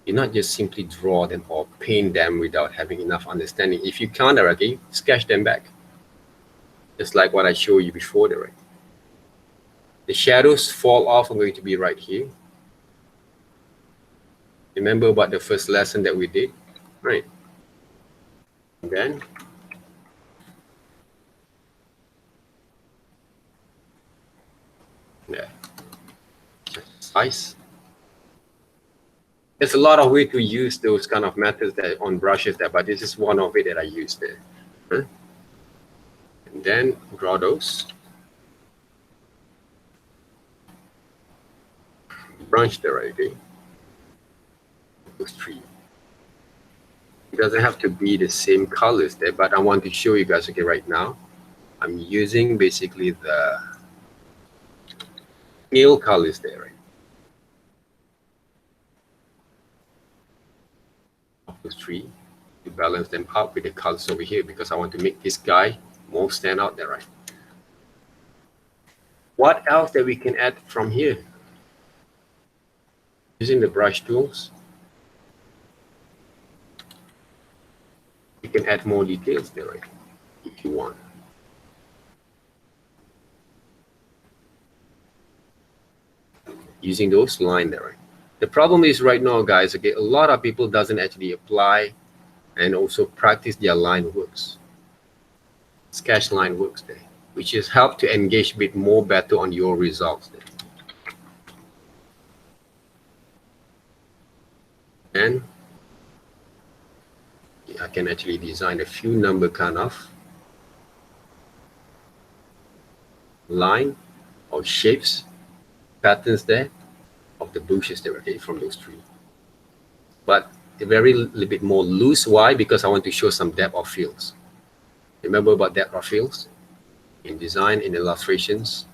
Speaker 1: You not just simply draw them or paint them without having enough understanding. If you can't already, sketch them back. Just like what I showed you before there, right? The shadows fall off are going to be right here. Remember about the first lesson that we did, right? And then there, size. There's a lot of way to use those kind of methods that on brushes there, but this is one of it that I use there. Huh? And then draw those. Branch there, right? Okay. Those three. It doesn't have to be the same colors there, but I want to show you guys, okay, right now. I'm using basically the pale colors there, right? Those three, to balance them out with the colors over here because I want to make this guy more stand out there, right? What else that we can add from here? Using the brush tools, you can add more details there, right? If you want. Using those lines there, right? The problem is right now, guys, okay, a lot of people doesn't actually apply and also practice their line works. Sketch line works there, which is help to engage a bit more better on your results there. And I can actually design a few number kind of line or shapes, patterns there of the bushes there, okay, from those trees. But a very little bit more loose. Why? Because I want to show some depth of fields. Remember about depth of fields? In design, in illustrations,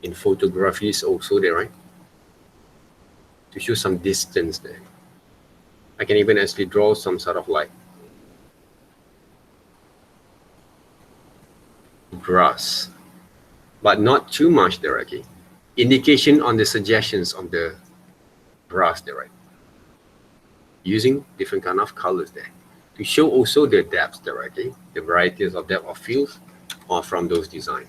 Speaker 1: in photographies also there, right? To show some distance there. I can even actually draw some sort of like grass, but not too much there, okay? Indication on the suggestions on the grass there, right? Using different kind of colors there to show also the depths there, okay? The varieties of depth of fields are from those designs.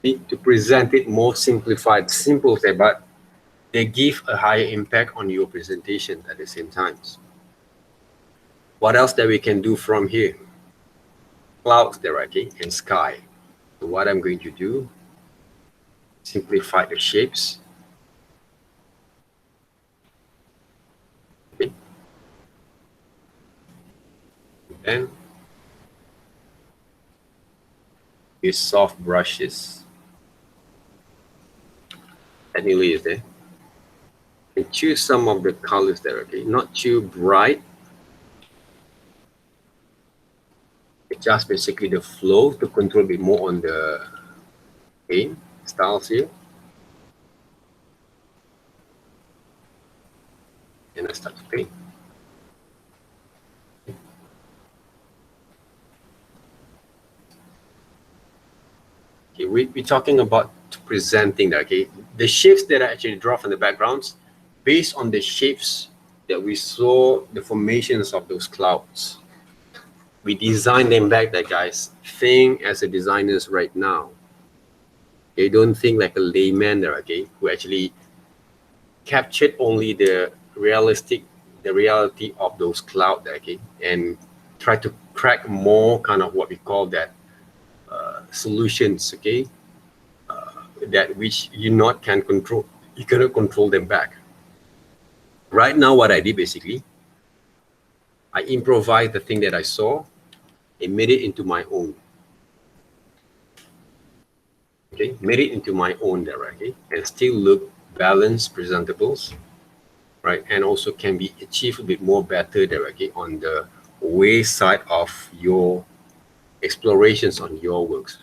Speaker 1: Need to present it more simplified, simple there, but they give a higher impact on your presentation at the same time. What else that we can do from here? Clouds there, okay, and sky. So what I'm going to do, simplify the shapes. Okay. And use soft brushes. Technically is there. And choose some of the colors there, okay, not too bright. Just basically the flow to control a bit more on the paint styles here. And I start to paint. Okay, we're talking about presenting that, okay? The shapes that I actually draw from the backgrounds, based on the shapes that we saw, the formations of those clouds. We design them back there, guys. Think as a designers right now. Okay, don't think like a layman there, okay, who actually captured only the reality of those clouds, okay, and try to crack more kind of what we call that solutions, okay, that which you not can control. You cannot control them back. Right now, what I did basically, I improvised the thing that I saw and made it into my own. Okay, made it into my own there, okay, and still look balanced, presentables, right, and also can be achieved a bit more better there, okay, on the way side of your explorations on your works.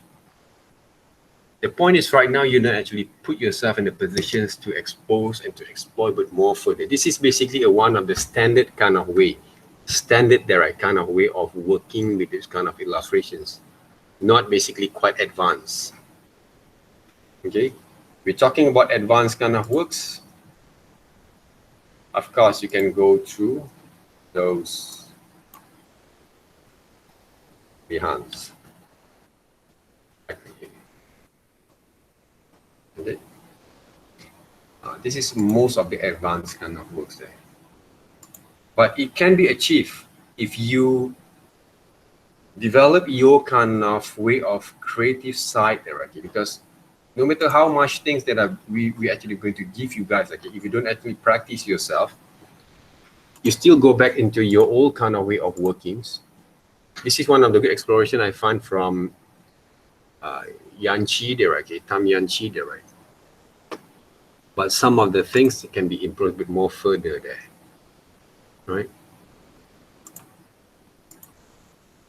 Speaker 1: The point is right now you don't actually put yourself in the positions to expose and to explore a bit more further. This is basically one of the standard kind of way, standard direct kind of way of working with this kind of illustrations, not basically quite advanced. Okay, we're talking about advanced kind of works. Of course, you can go through those behinds. This is most of the advanced kind of works there. But it can be achieved if you develop your kind of way of creative side there, okay? Because no matter how much things that we actually going to give you guys, like if you don't actually practice yourself, you still go back into your old kind of way of workings. This is one of the good exploration I find from Yanchi there, okay, Tam Yanchi there, right? But some of the things can be improved a bit more further there, right?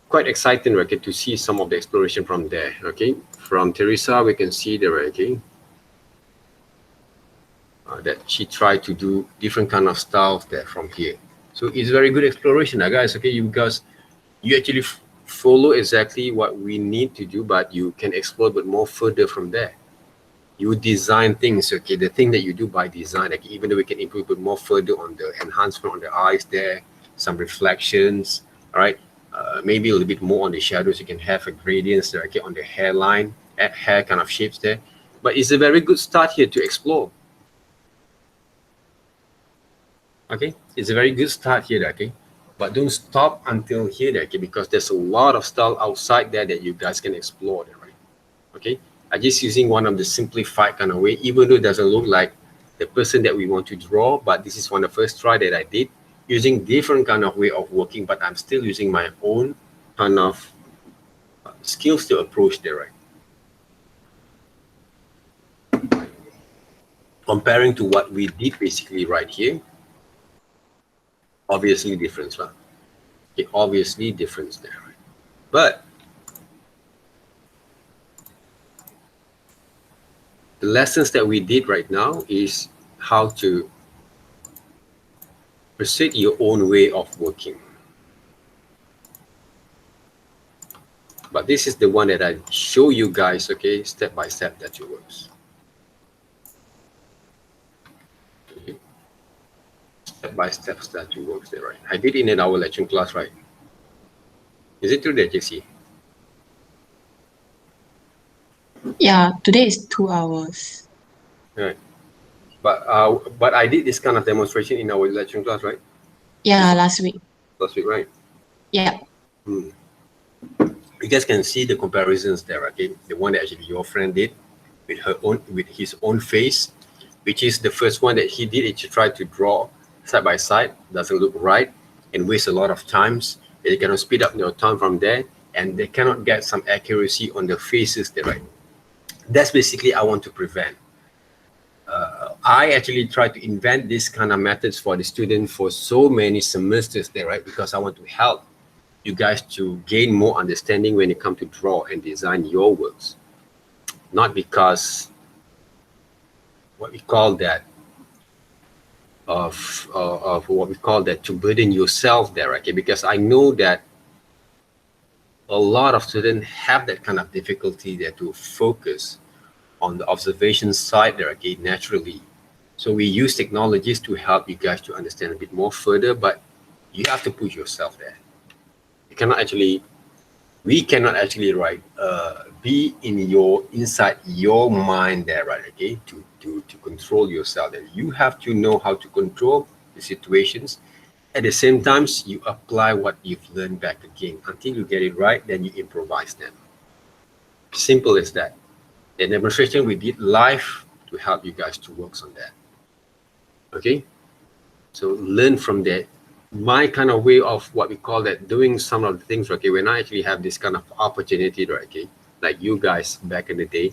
Speaker 1: Quite exciting, okay, to see some of the exploration from there, okay? From Teresa, we can see there, okay, that she tried to do different kind of styles there from here. So it's very good exploration, guys, okay? You guys, you actually follow exactly what we need to do, but you can explore but more further from there. You design things, okay? The thing that you do by design, like even though we can improve but more further on the enhancement on the eyes there, some reflections, all right? Maybe a little bit more on the shadows. You can have a gradients there, okay, on the hairline, hair kind of shapes there. But it's a very good start here to explore. Okay, it's a very good start here, okay? But don't stop until here, okay? Because there's a lot of style outside there that you guys can explore there, right? Okay, I'm just using one of the simplified kind of way, even though it doesn't look like the person that we want to draw, but this is one of the first try that I did using different kind of way of working, but I'm still using my own kind of skills to approach there, right? Comparing to what we did basically right here, obviously difference, right? Okay, obviously difference there, right? But the lessons that we did right now is how to proceed your own way of working. But this is the one that I show you guys, okay, step by step that it works. Okay. Step by step that it works there, right? I did it in our lecture class, right? Is it true there, JC?
Speaker 3: Yeah, today is 2 hours.
Speaker 1: Right. But I did this kind of demonstration in our lecture class, right?
Speaker 3: Yeah, last week.
Speaker 1: Last week, right?
Speaker 3: Yeah.
Speaker 1: You guys can see the comparisons there, okay? The one that actually your friend did with his own face, which is the first one that he did. It tried to draw side by side, doesn't look right, and waste a lot of times. They cannot speed up your time from there, and they cannot get some accuracy on the faces there, right? That's basically I want to prevent. I actually try to invent this kind of methods for the student for so many semesters there, right? Because I want to help you guys to gain more understanding when it comes to draw and design your works. Not because what we call that of what we call that to burden yourself there, okay? Because I know that a lot of students have that kind of difficulty there to focus on the observation side there, okay, naturally. So we use technologies to help you guys to understand a bit more further, but you have to put yourself there. You cannot actually, we cannot actually, right, be in inside your mind there, right, okay, to control yourself. There, you have to know how to control the situations. At the same time, you apply what you've learned back again until you get it right. Then you improvise them. Simple as that. The demonstration we did live to help you guys to work on that. Okay, so learn from that. My kind of way of what we call that doing some of the things, okay, when I actually have this kind of opportunity, right, okay, like you guys back in the day,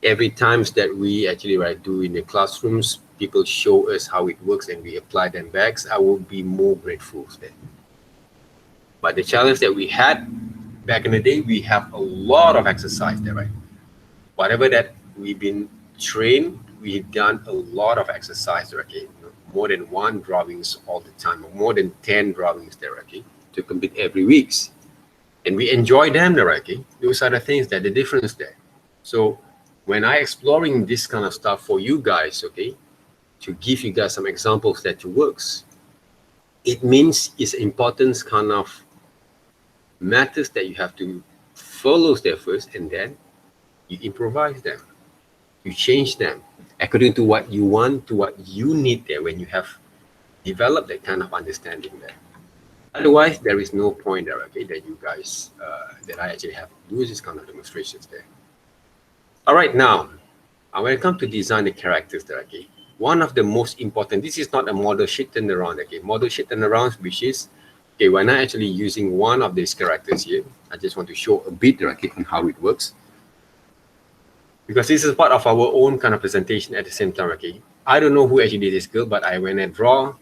Speaker 1: every times that we actually do in the classrooms, people show us how it works and we apply them back, I will be more grateful then. But the challenge that we had back in the day, we have a lot of exercise there, right? Whatever that we've been trained, we've done a lot of exercise, okay? More than one drawings all the time, or more than 10 drawings there, okay? To complete every weeks. And we enjoy them there, okay? Those are the things that the difference there. So when I exploring this kind of stuff for you guys, okay, to give you guys some examples that it works, it means it's important kind of methods that you have to follow there first, and then you improvise them. You change them according to what you want, to what you need there when you have developed that kind of understanding there. Otherwise, there is no point there, okay, that you guys, that I actually have to do this kind of demonstrations there. All right, now, when it comes to design the characters there, okay, one of the most important, this is not a model sheet turnaround, okay, model sheet turnaround, which is, okay, when I actually using one of these characters here, I just want to show a bit, okay, on how it works. Because this is part of our own kind of presentation at the same time, okay. I don't know who actually did this girl, but when I draw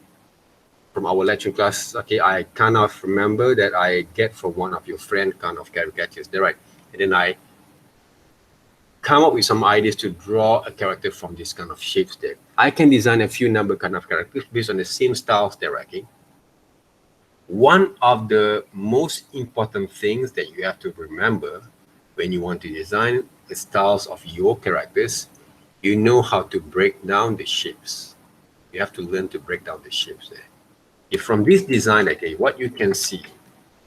Speaker 1: from our lecture class, okay, I kind of remember that I get from one of your friend kind of caricatures there, right? And then I come up with some ideas to draw a character from this kind of shapes there. I can design a few number kind of characters based on the same styles there, okay? One of the most important things that you have to remember when you want to design the styles of your characters, you know how to break down the shapes. You have to learn to break down the shapes there. If from this design, okay, what you can see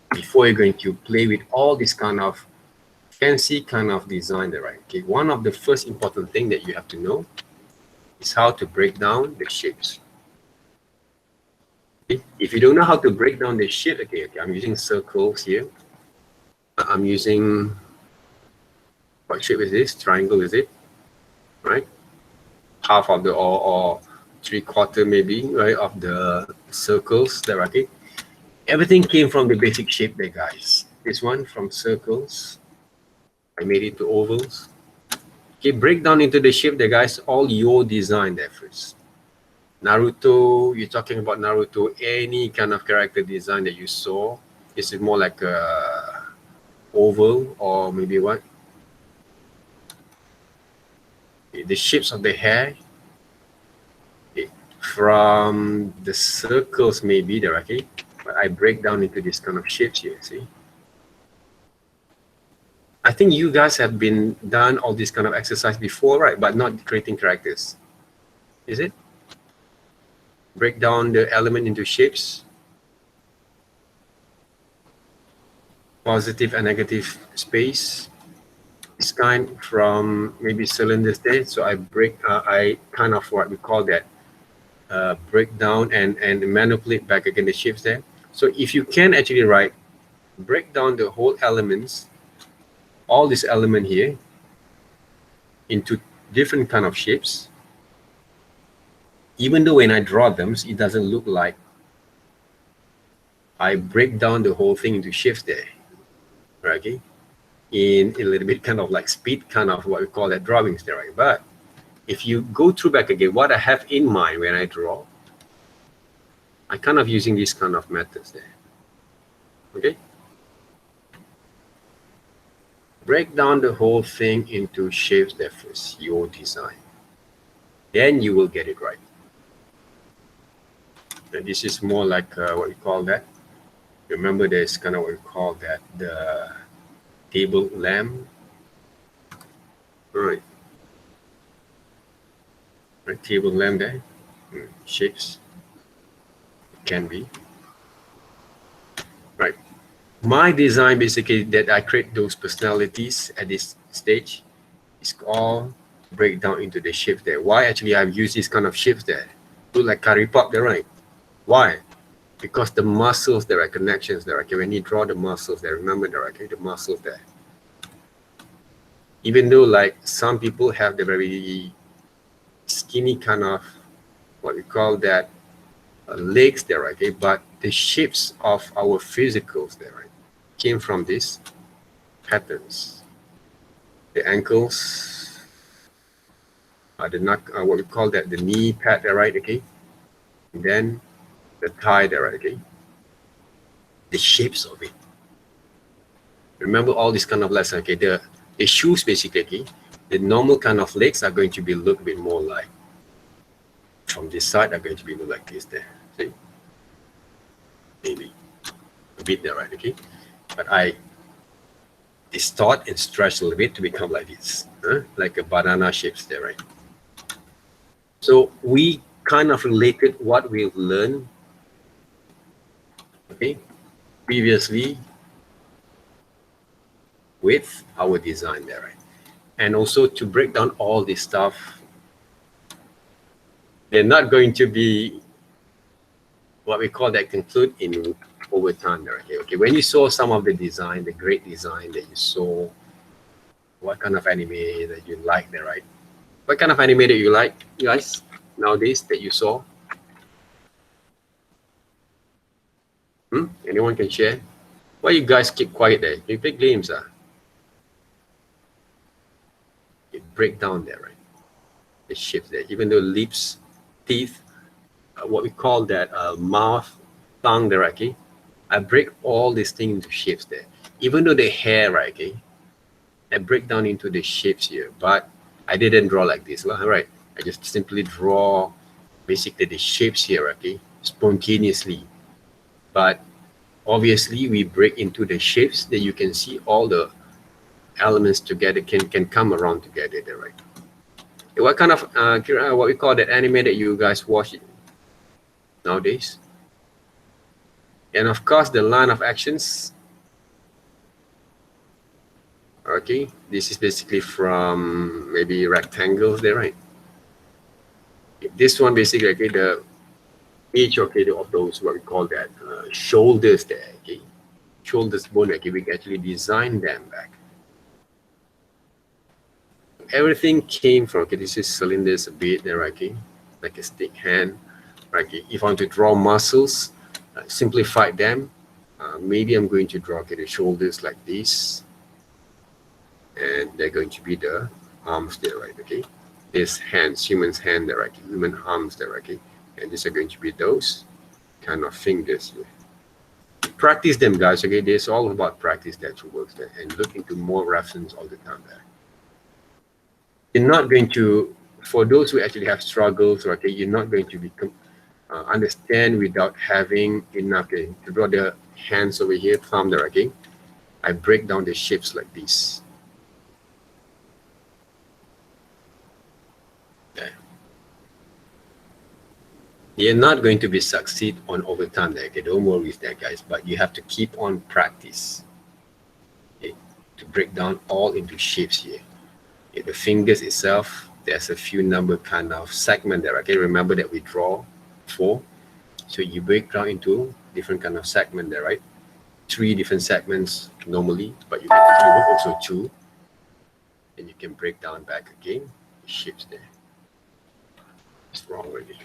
Speaker 1: before you're going to play with all this kind of fancy kind of design there, right? Okay, one of the first important thing that you have to know is how to break down the shapes. Okay? If you don't know how to break down the shape, okay, I'm using circles here. I'm using, what shape is this? Triangle, is it? Right? Half of the, or 3/4 maybe, right, of the circles there, okay? Everything came from the basic shape there, guys. This one from circles, I made it to ovals. Okay, break down into the shape there, guys, all your design there first. Naruto, you're talking about Naruto, any kind of character design that you saw, is it more like a oval or maybe what? Okay, the shapes of the hair, okay, from the circles maybe there, okay? But I break down into this kind of shapes here, see? I think you guys have been done all this kind of exercise before, right? But not creating characters, is it? Break down the element into shapes, positive and negative space. This kind from maybe cylinders there. So I I kind of what we call that, break down and manipulate back again the shapes there. So if you can actually write, break down the whole elements, all this element here, into different kind of shapes. Even though when I draw them, it doesn't look like I break down the whole thing into shapes there, okay? In a little bit kind of like speed, kind of what we call that drawings there, right? But if you go through back again, what I have in mind when I draw, I kind of using these kind of methods there, okay? Break down the whole thing into shapes there first, your design. Then you will get it right. And this is more like what we call that. Remember, there's kind of what we call that, the table lamp. All right. Right, table lamp there. Shapes. It can be. Right. My design basically that I create those personalities at this stage is all break down into the shapes there. Why actually I've used this kind of shapes there? Look like curry pop there, right? Why? Because the muscles there are connections there. Okay, when you draw the muscles there, remember there, okay, the muscles there. Even though like some people have the very skinny kind of what we call that legs there, okay, but the shapes of our physicals there, right, came from these patterns. The ankles, the neck, what we call that, the knee pad there, right, okay, and then the thigh there, right, okay, the shapes of it. Remember all this kind of lesson, okay, the shoes basically, okay, the normal kind of legs are going to be a little bit more like, from this side are going to be like this there, see, maybe a bit there, right, okay, but I distort and stretch a little bit to become like this, like a banana shapes there, right? So we kind of related what we've learned, okay, previously with our design there, right? And also to break down all this stuff, they're not going to be what we call that conclude in over time. Okay, when you saw some of the design, the great design that you saw, what kind of anime that you like there, right? What kind of anime that you like, guys, nowadays that you saw? Anyone can share? Why you guys keep quiet there? You play games, It break down there, right? It shifts there. Even though lips, teeth, what we call that mouth, tongue there, okay? I break all these things into shapes there. Even though the hair, right, okay? I break down into the shapes here, but I didn't draw like this, right? I just simply draw basically the shapes here, okay? Spontaneously. But obviously we break into the shapes that you can see all the elements together can come around together there, right? What kind of what we call that anime that you guys watch nowadays? And of course the line of actions, okay, this is basically from maybe rectangles there, right? This one basically, okay, the each, okay, of those what we call that shoulders there, okay, shoulders bone, okay, we can actually design them back. Everything came from, okay, this is cylinders a bit there, okay, like a stick hand, right? Okay. If I want to draw muscles, simplify them, maybe I'm going to draw, okay, the shoulders like this, and they're going to be the arms there, right? Okay, this hands, human's hand there, right? Human arms there, okay, and these are going to be those kind of fingers here. Practice them, guys, okay? It's all about practice that works there, and look into more reference all the time there. You're not going to, for those who actually have struggles, okay, you're not going to become understand without having enough, okay, to draw the hands over here, thumb there, okay? I break down the shapes like this. Okay. You're not going to be succeed on over time there, okay? Don't worry with that, guys, but you have to keep on practice, okay, to break down all into shapes here. Okay, the fingers itself, there's a few number kind of segment there, okay? Remember that we draw 4, so you break down into different kind of segment there, right? 3 different segments normally, but you can do also 2, and you can break down back again the shapes there. It's wrong already.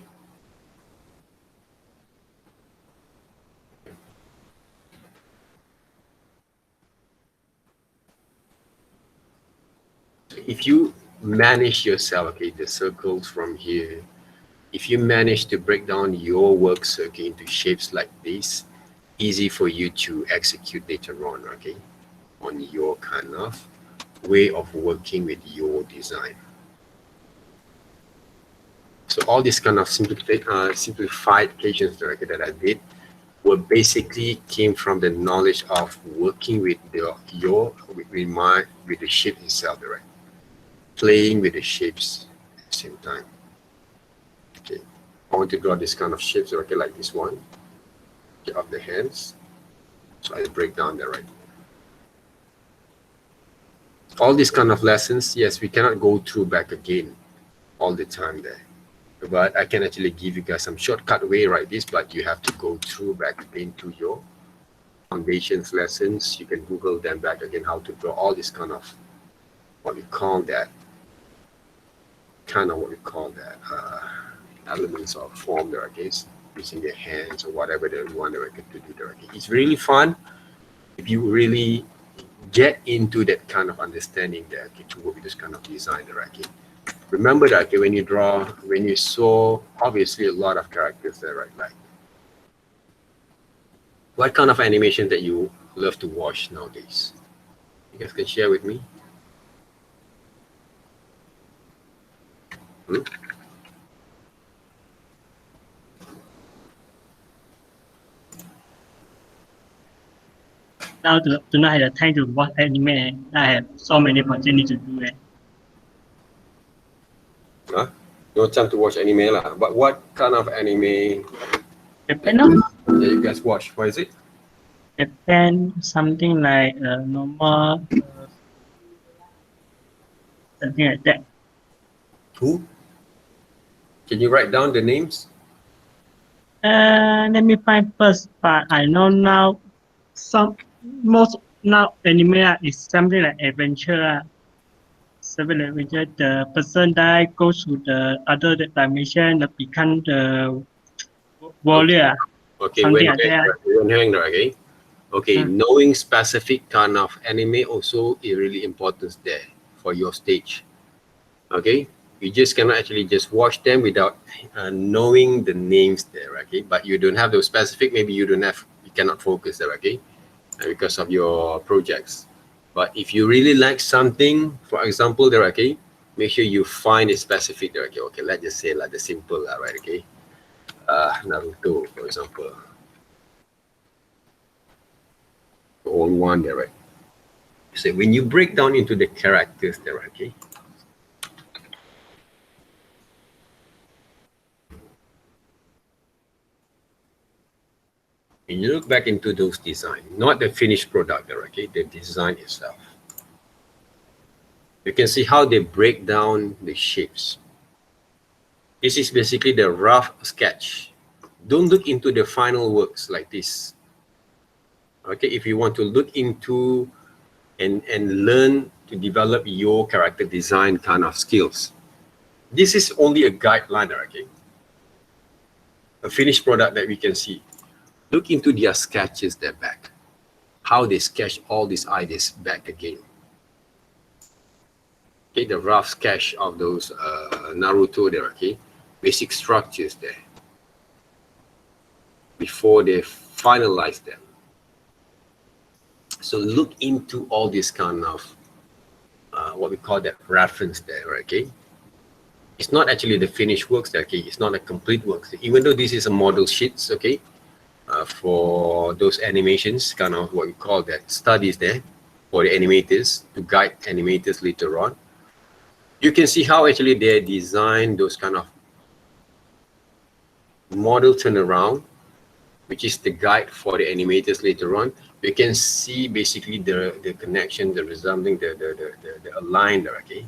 Speaker 1: If you manage yourself, okay, the circles from here, if you manage to break down your works, okay, into shapes like this, easy for you to execute later on, okay, on your kind of way of working with your design. So all these kind of simplifications that I did were basically came from the knowledge of working with the shape itself, right? Playing with the shapes at the same time. Okay, I want to draw this kind of shapes, okay, like this one, okay, of the hands. So I break down there, right? All these kind of lessons, yes, we cannot go through back again all the time there, but I can actually give you guys some shortcut way, right? This, but you have to go through back again to your foundations lessons. You can Google them back again, how to draw all this kind of what we call that elements of form there, okay, using their hands or whatever they want to do there, okay. It's really fun if you really get into that kind of understanding there, okay, to work with this kind of design there, okay. Remember that, okay, when you draw, when you saw obviously a lot of characters there, right? Like, what kind of animation that you love to watch nowadays? You guys can share with me.
Speaker 4: Now do not have the time to watch anime. I have so many opportunities to do it.
Speaker 1: No time to watch anime lah. But what kind of anime
Speaker 4: Japan,
Speaker 1: that you guys watch? What is it?
Speaker 4: Japan, something like normal. something like that.
Speaker 1: Who? Can you write down the names?
Speaker 4: Let me find first, but I know now most now anime is something like adventure. Something like adventure. The person die goes to the other dimension, become the warrior,
Speaker 1: Okay,
Speaker 4: something like that.
Speaker 1: okay. Okay, knowing specific kind of anime also is really important there for your stage. Okay, you just cannot actually just watch them without knowing the names there. Okay, but you don't have those specific. Maybe you cannot focus there. Okay, because of your projects. But if you really like something, for example, there. Okay, make sure you find it specific there. Okay, okay. Let's just say like the simple, right? Okay, Naruto, for example. All one there, right? So when you break down into the characters there, okay, when you look back into those design, not the finished product there, okay, the design itself, you can see how they break down the shapes. This is basically the rough sketch. Don't look into the final works like this. Okay, if you want to look into and learn to develop your character design kind of skills, this is only a guideline, okay? A finished product that we can see. Look into their sketches there back. How they sketch all these ideas back again. Okay, the rough sketch of those Naruto there, okay? Basic structures there. Before they finalize them. So look into all this kind of what we call that reference there, okay? It's not actually the finished works there, okay? It's not a complete work. Even though this is a model sheets, okay? For those animations, kind of what we call that studies there for the animators to guide animators later on. You can see how actually they design those kind of model turnaround, which is the guide for the animators later on. You can see basically the connection, the resembling, the align there, okay?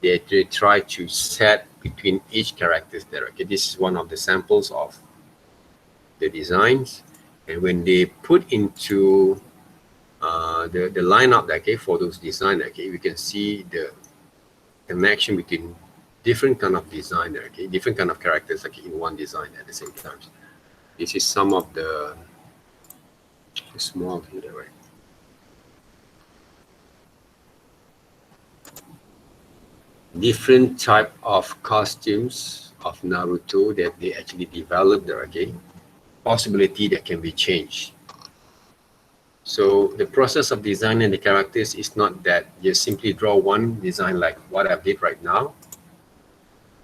Speaker 1: They try to set between each characters there, okay? This is one of the samples of the designs, and when they put into the lineup, okay, for those design, okay, we can see the connection between different kind of design, okay, different kind of characters, okay, in one design at the same time. This is some of the small here, right? Different type of costumes of Naruto that they actually developed there, okay? Possibility that can be changed. So the process of designing the characters is not that you simply draw one design like what I did right now,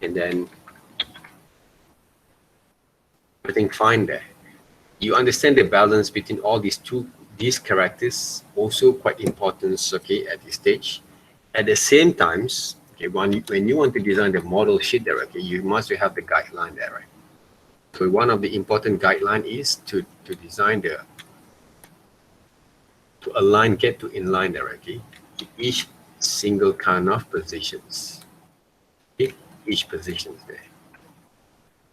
Speaker 1: and then everything fine there. You understand the balance between all these characters, also quite important, okay, at this stage. At the same times, okay, when you want to design the model sheet there, okay, you must have the guideline there, right? So one of the important guideline is to design to align, get to inline there, okay, each single kind of positions, okay? Each positions there.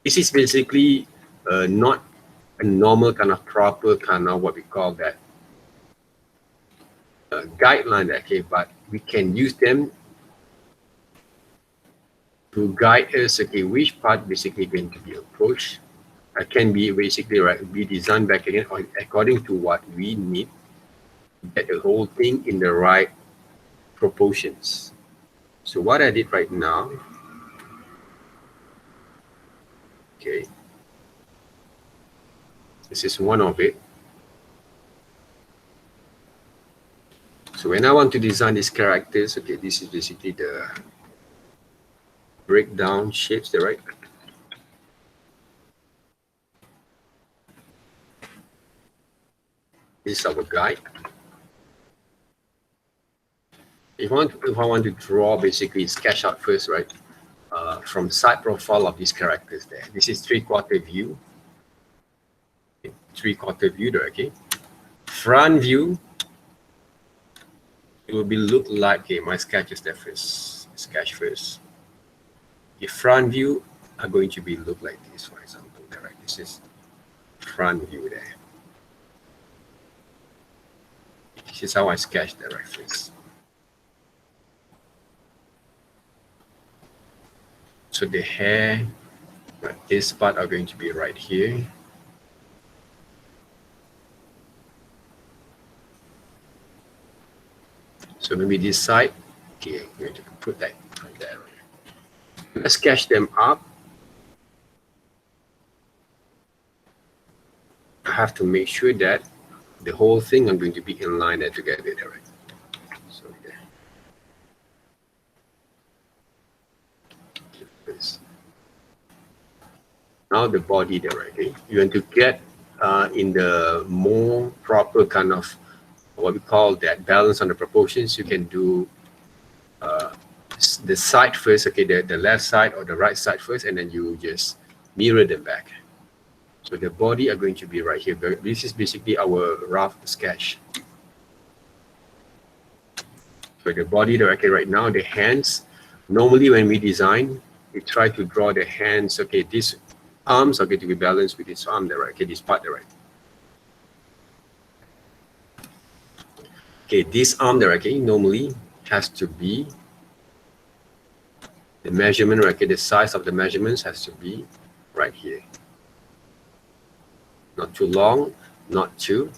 Speaker 1: This is basically not a normal kind of proper kind of what we call that guideline, okay, but we can use them to guide us, okay, which part basically going to be approached. Can be basically be designed back again according to what we need to get the whole thing in the right proportions. So what I did right now, okay, this is one of it. So when I want to design these characters, okay, this is basically the breakdown shapes there, right? This is our guide. If I want to draw, basically sketch out first, right? From side profile of these characters there. This is three-quarter view. Three-quarter view there, okay? Front view, it will be look like, okay, my sketch is there first. sketch first. The front view are going to be look like this, for example. There, right? This is front view there. This is how I sketch the reference. So the hair, this part are going to be right here. So maybe this side, okay, I'm going to put that right there. Let's sketch them up. I have to make sure that the whole thing I'm going to be in line there together, right? So yeah. Now the body there, right? Okay? You want to get in the more proper kind of what we call that balance on the proportions. You can do the side first, okay, the left side or the right side first, and then you just mirror them back. So the body are going to be right here. This is basically our rough sketch. So the body, okay, right now, the hands, normally when we design, we try to draw the hands, okay, these arms are going to be balanced with this arm there, right? Okay, this part there, right? Okay, this arm there, okay, normally has to be the measurement, okay, the size of the measurements has to be right here. Not too long, not too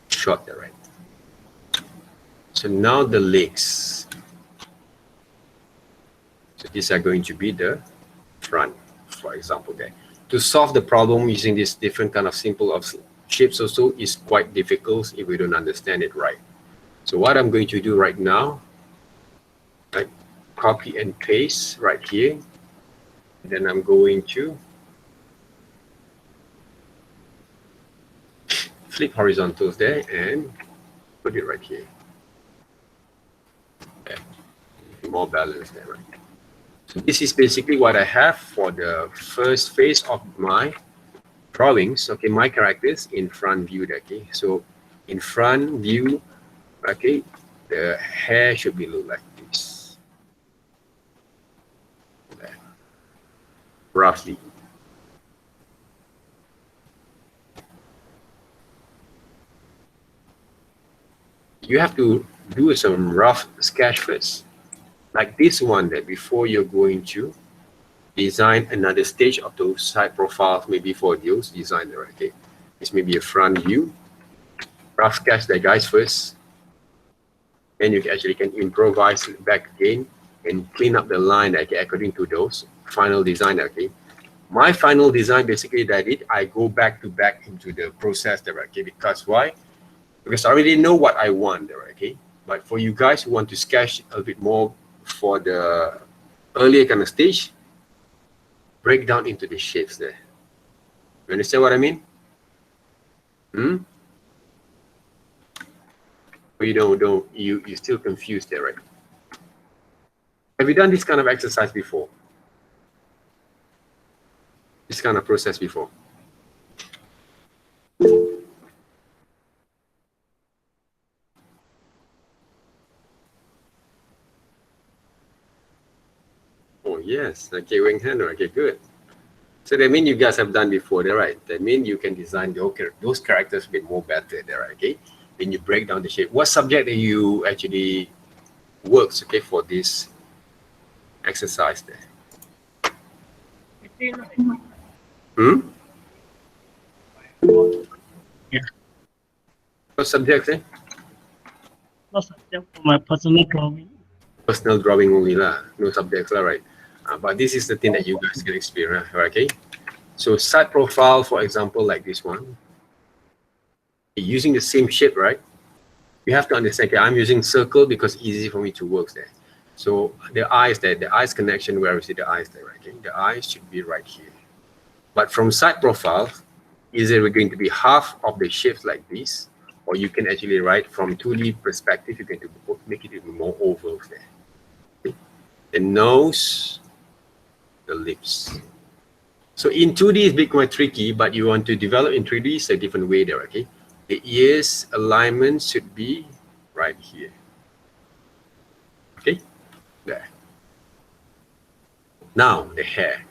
Speaker 1: short there, right? So now the legs. So these are going to be the front, for example, there. To solve the problem using this different kind of simple of shapes also is quite difficult if we don't understand it right. So what I'm going to do right now, like copy and paste right here. And then I'm going to flip horizontals there and put it right here. Okay. More balance there, right? So this is basically what I have for the first phase of my drawings. Okay, my characters in front view. Okay, so in front view, okay, the hair should be look like this. There. Roughly. You have to do some rough sketch first, like this one that before you're going to design another stage of those side profiles, maybe for those designer. Okay, this may be a front view. Rough sketch the guys first, then you actually can improvise back again and clean up the line, okay, according to those final design. Okay, my final design basically that I go back into the process there. Okay, because why? Because I already know what I want there. Okay, but for you guys who want to sketch a bit more for the earlier kind of stage, break down into the shapes there. You understand what I mean? Or you still confused there, right? Have you done this kind of exercise before? This kind of process before? Oh yes, okay, wing hand, okay, good. So that means you guys have done before, there, right? That means you can design those characters a bit more better there, okay? Then you break down the shape. What subject that you actually works, okay, for this exercise there?
Speaker 4: Yeah.
Speaker 1: What subjects, eh?
Speaker 4: No subject for my personal drawing.
Speaker 1: Personal drawing only lah, no subjects lah, right? But this is the thing that you guys can experience, okay? So side profile, for example, like this one, using the same shape, right? You have to understand, okay, I'm using circle because it's easy for me to work there. So the eyes there, the eyes connection, where we see the eyes there, right? Okay? The eyes should be right here. But from side profile, either we're going to be half of the shapes like this, or you can actually write from 2D perspective, you can make it even more ovals there. Okay? The nose, the lips. So in 2D it's a bit more tricky, but you want to develop in 3D, it's a different way there, okay? The ears alignment should be right here. Okay, there. Now the hair.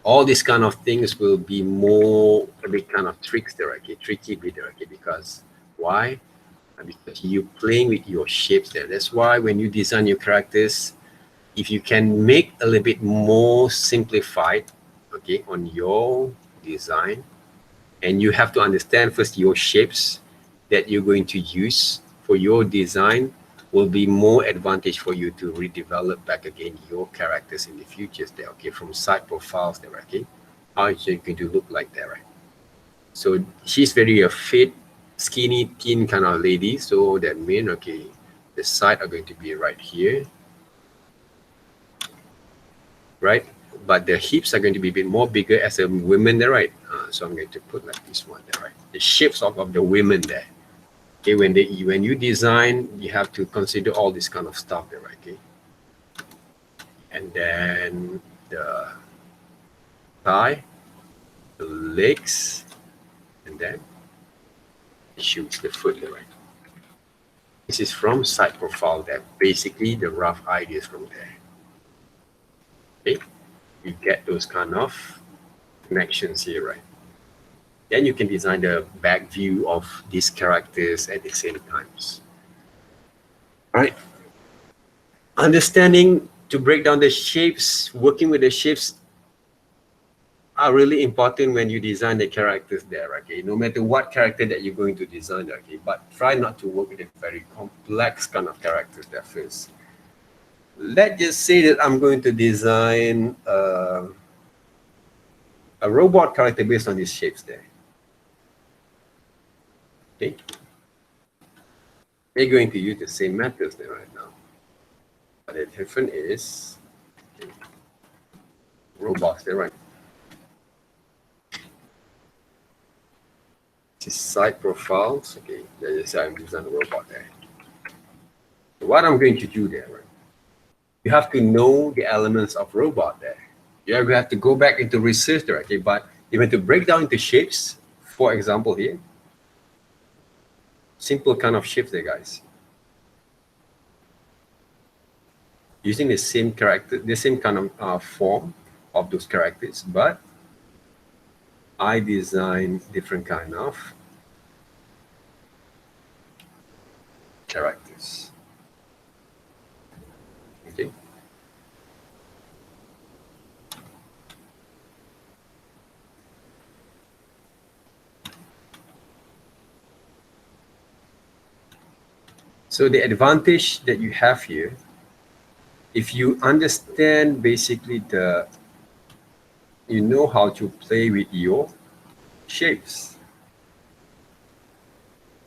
Speaker 1: All these kind of things will be more a bit kind of tricks there, okay, tricky bit there, okay, because why? Because you playing with your shapes there. That's why when you design your characters, if you can make a little bit more simplified, okay, on your design, and you have to understand first your shapes that you're going to use for your design will be more advantage for you to redevelop back again your characters in the futures there, okay, from side profiles there, okay, how is it going to look like there, right? So she's very a fit, skinny, thin kind of lady, so that means, okay, the side are going to be right here, right? But the hips are going to be a bit more bigger as a women there, right? So I'm going to put like this one there, right? The shapes of the women there. Okay, when you design, you have to consider all this kind of stuff there, right? Okay. And then the thigh, the legs, and then the shoes, the foot there, right? This is from side profile there. Basically the rough ideas from there. Okay, you get those kind of connections here, right? Then you can design the back view of these characters at the same times. All right. Understanding to break down the shapes, working with the shapes are really important when you design the characters there, okay? No matter what character that you're going to design, okay? But try not to work with a very complex kind of characters there first. Let's just say that I'm going to design a robot character based on these shapes there. Okay, we're going to use the same methods there right now, but the difference is, okay, robots there, right? This is side profiles. Okay, let's just say I'm using a robot there. So what I'm going to do there, right? You have to know the elements of robot there. You have to go back into research there, okay? But you want to break down into shapes. For example, here, simple kind of shapes there, guys. Using the same character, the same kind of form of those characters, but I design different kind of characters. Okay. So the advantage that you have here, if you understand basically you know how to play with your shapes,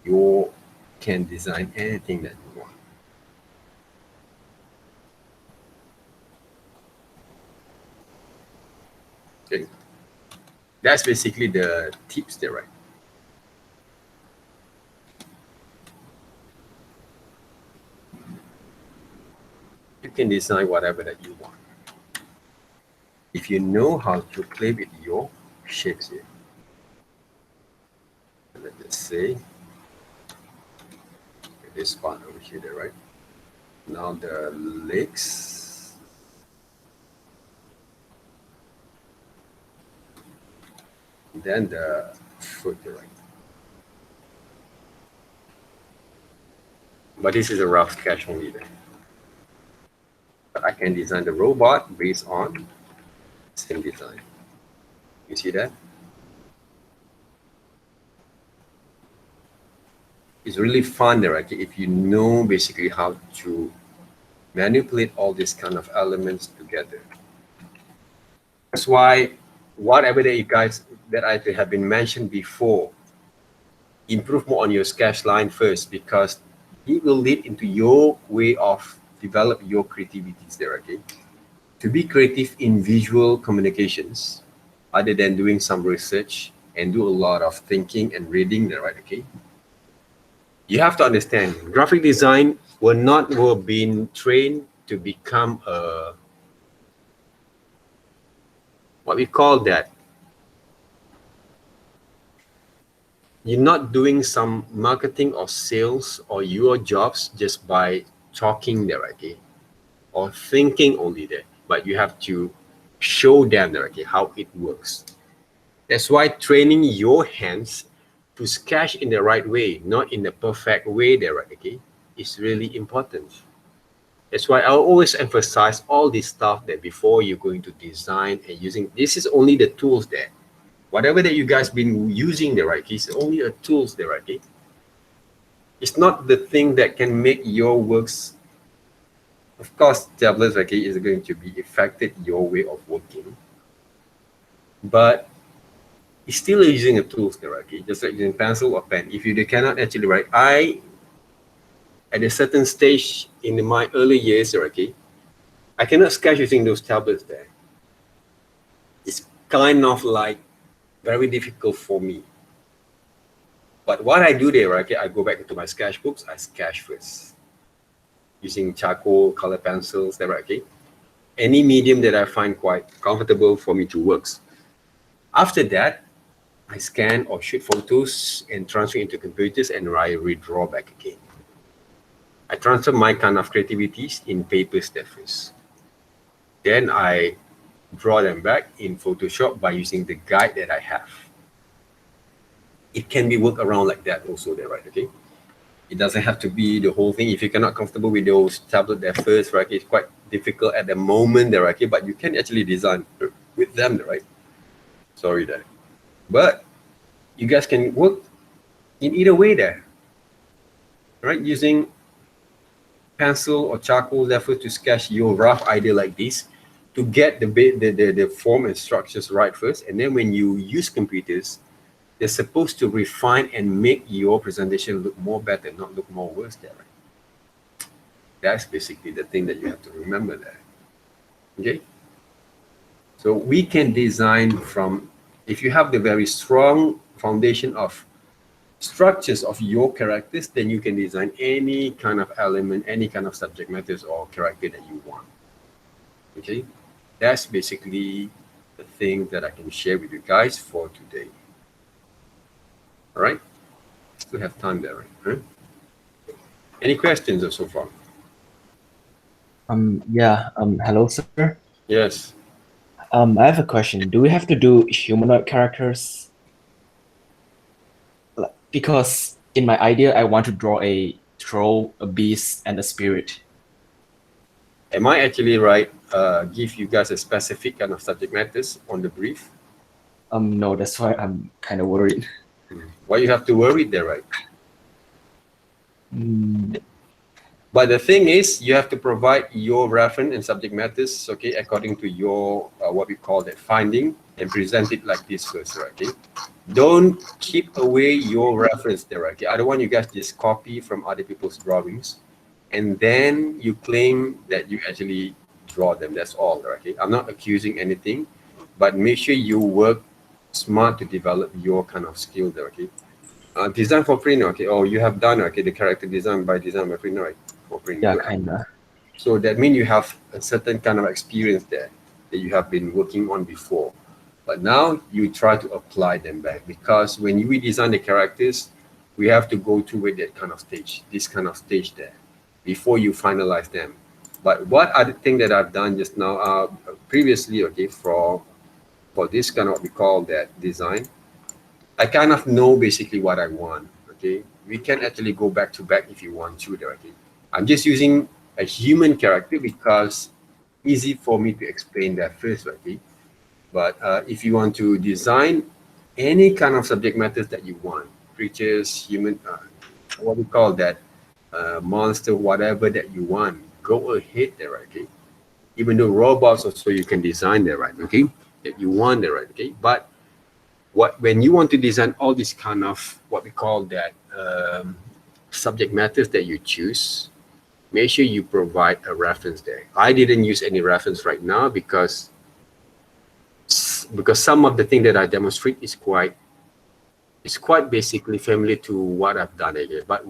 Speaker 1: you can design anything that you want. Okay, that's basically the tips there, right? You can design whatever that you want if you know how to play with your shapes here. Let's just say this part over here, there, right? Now the legs, then the foot, right? But this is a rough sketch only there. But I can design the robot based on same design. You see that? It's really fun there, okay, if you know basically how to manipulate all these kind of elements together. That's why whatever that you guys that I have been mentioned before, improve more on your sketch line first, because it will lead into your way of develop your creativities there, okay? To be creative in visual communications, other than doing some research and do a lot of thinking and reading there, right, okay? You have to understand, graphic design were been trained to become a, what we call that, you're not doing some marketing or sales or your jobs just by talking there, okay, or thinking only there, but you have to show them directly how it works. That's why training your hands to sketch in the right way, not in the perfect way directly, is really important. That's why I always emphasize all this stuff that before you're going to design and using, this is only the tools there. Whatever that you guys been using there, right? It's only a tools there, right? It's not the thing that can make your works. Of course, tablets, okay, is going to be affected your way of working, but it's still using a tools there, okay? Just like using pencil or pen. If you cannot actually write, at a certain stage in my early years, okay, I cannot sketch using those tablets there. It's kind of like very difficult for me. But what I do there, okay, I go back into my sketchbooks, I sketch first using charcoal, color pencils, there, okay. Any medium that I find quite comfortable for me to work. After that, I scan or shoot photos and transfer into computers and I redraw back again. I transfer my kind of creativities in papers there first. Then I draw them back in Photoshop by using the guide that I have. It can be worked around like that also there, right? Okay. It doesn't have to be the whole thing. If you're not comfortable with those tablets there first, right? It's quite difficult at the moment there, okay? But you can actually design with them, right? Sorry there. But you guys can work in either way there, right? Using pencil or charcoal level to sketch your rough idea like this to get the form and structures right first. And then when you use computers, they're supposed to refine and make your presentation look more better, not look more worse there. Right? That's basically the thing that you have to remember there. Okay? So we can design from, if you have the very strong foundation of structures of your characters, then you can design any kind of element, any kind of subject matters or character that you want. Okay? That's basically the thing that I can share with you guys for today. All right, still have time there, right? Any questions so far?
Speaker 5: Hello, sir.
Speaker 1: Yes.
Speaker 5: I have a question. Do we have to do humanoid characters? Because in my idea, I want to draw a troll, a beast, and a spirit.
Speaker 1: Am I actually right? Give you guys a specific kind of subject matters on the brief?
Speaker 5: No, that's why I'm kind of worried.
Speaker 1: Why you have to worry there, right?
Speaker 5: Mm,
Speaker 1: But the thing is, you have to provide your reference and subject matters, okay, according to your what we call that finding, and present it like this first, right? Okay. Don't keep away your reference there, okay. I don't want you guys just copy from other people's drawings, and then you claim that you actually draw them. That's all, right? Okay. I'm not accusing anything, but make sure you work smart to develop your kind of skill there, okay. Design for print, okay. Oh, you have done, okay, the character design by print, right? For print.
Speaker 5: yeah,
Speaker 1: Good.
Speaker 5: kinda.
Speaker 1: So that means you have a certain kind of experience there that you have been working on before. But now you try to apply them back, because when we design the characters, we have to go through with that kind of stage, this kind of stage there, before you finalize them. But what are the things that I've done just now, previously, okay, for this kind of what we call that design, I kind of know basically what I want, okay? We can actually go back to back if you want to, okay? I'm just using a human character because easy for me to explain that first, okay? But if you want to design any kind of subject matters that you want, creatures, human, what we call that, monster, whatever that you want, go ahead there, okay? Even though robots also you can design there, right? Okay, that you want there, right? Okay, but when you want to design all these kind of what we call that subject matters that you choose, make sure you provide a reference there. I didn't use any reference right now because some of the thing that I demonstrate is quite basically familiar to what I've done again. But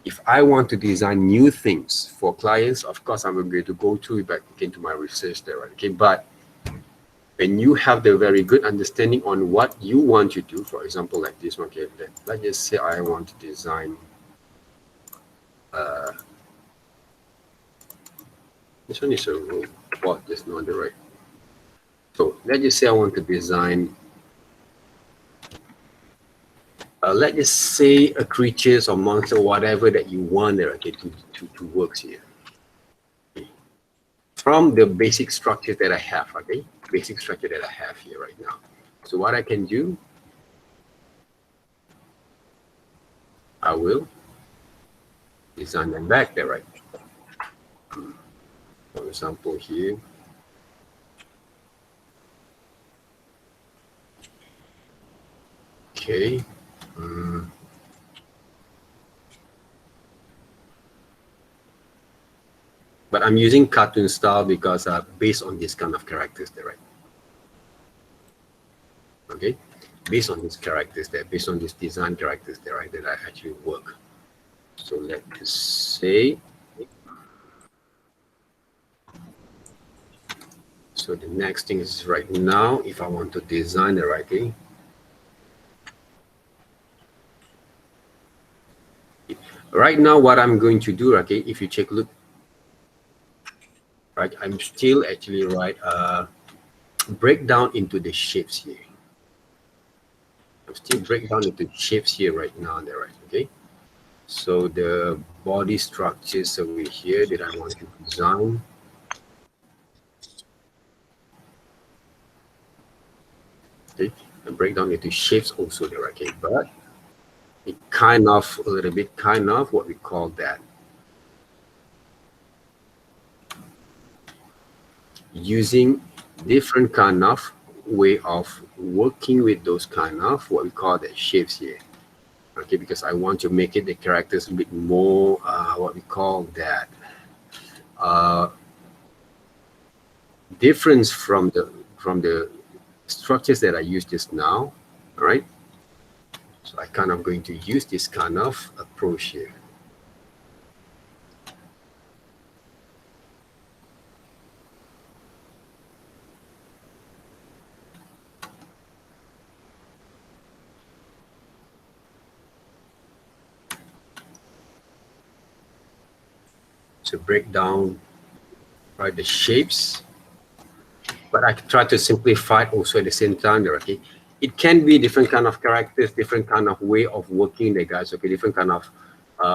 Speaker 1: if I want to design new things for clients, of course I'm going to go through back again to my research there, right? Okay, but when you have the very good understanding on what you want to do, for example, like this one, okay, let's just say I want to design this one is a room. what just not the right. So let's just say I want to design, let's just say a creatures or monster, whatever that you want there, okay, to work here. Okay. From the basic structure that I have, okay, basic structure that I have here right now. So what I can do, I will design them back there, right? For example, here. Okay. But I'm using cartoon style because based on this kind of characters there, right? Okay, based on these characters there, based on these design characters there, right, that I actually work. So let's say, so the next thing is right now, if I want to design the right thing, right now what I'm going to do, okay, if you check look, right, I'm still actually break down into the shapes here. I'm still break down into shapes here right now there, right? Okay, so the body structures over here that I want to design. Okay, and break down into shapes also there, okay, but it kind of a little bit kind of what we call that using different kind of way of working with those kind of what we call the shapes here, okay, because I want to make it the characters a bit more what we call that difference from the structures that I use just now. All right, so I kind of going to use this kind of approach here. To break down, right, the shapes, but I try to simplify it also at the same time there, okay. It can be different kind of characters, different kind of way of working there, guys, okay, different kind of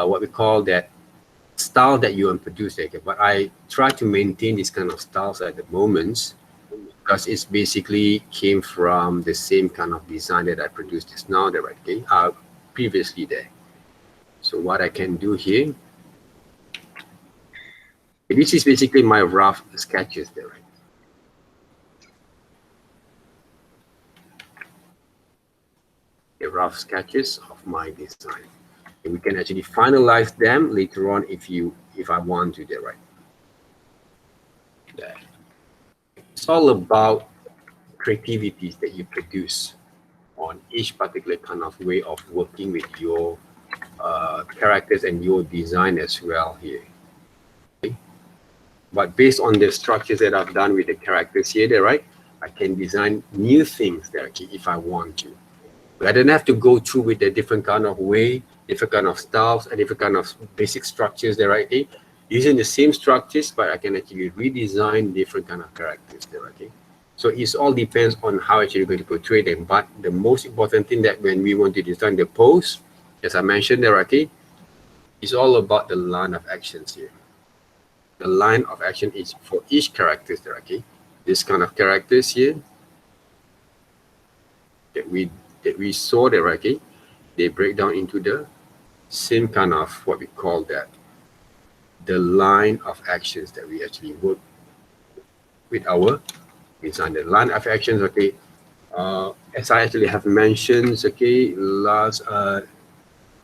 Speaker 1: what we call that style that you want to produce, okay. But I try to maintain this kind of styles at the moment because it's basically came from the same kind of design that I produced just now there, right, okay, previously there. So what I can do here, this is basically my rough sketches there, right? The rough sketches of my design. And we can actually finalize them later on if I want to there, right? There. It's all about creativities that you produce on each particular kind of way of working with your characters and your design as well here. But based on the structures that I've done with the characters here, there, right, I can design new things there, okay, if I want to. But I don't have to go through with a different kind of way, different kind of styles, and different kind of basic structures there, right? Okay? Using the same structures, but I can actually redesign different kind of characters there, okay? So it all depends on how actually you're going to portray them. But the most important thing that when we want to design the pose, as I mentioned there, okay, is all about the line of actions here. The line of action is for each character there, okay? This kind of characters here that we saw there, okay? They break down into the same kind of what we call that the line of actions that we actually work with our design. The line of actions, okay, as I actually have mentioned, okay,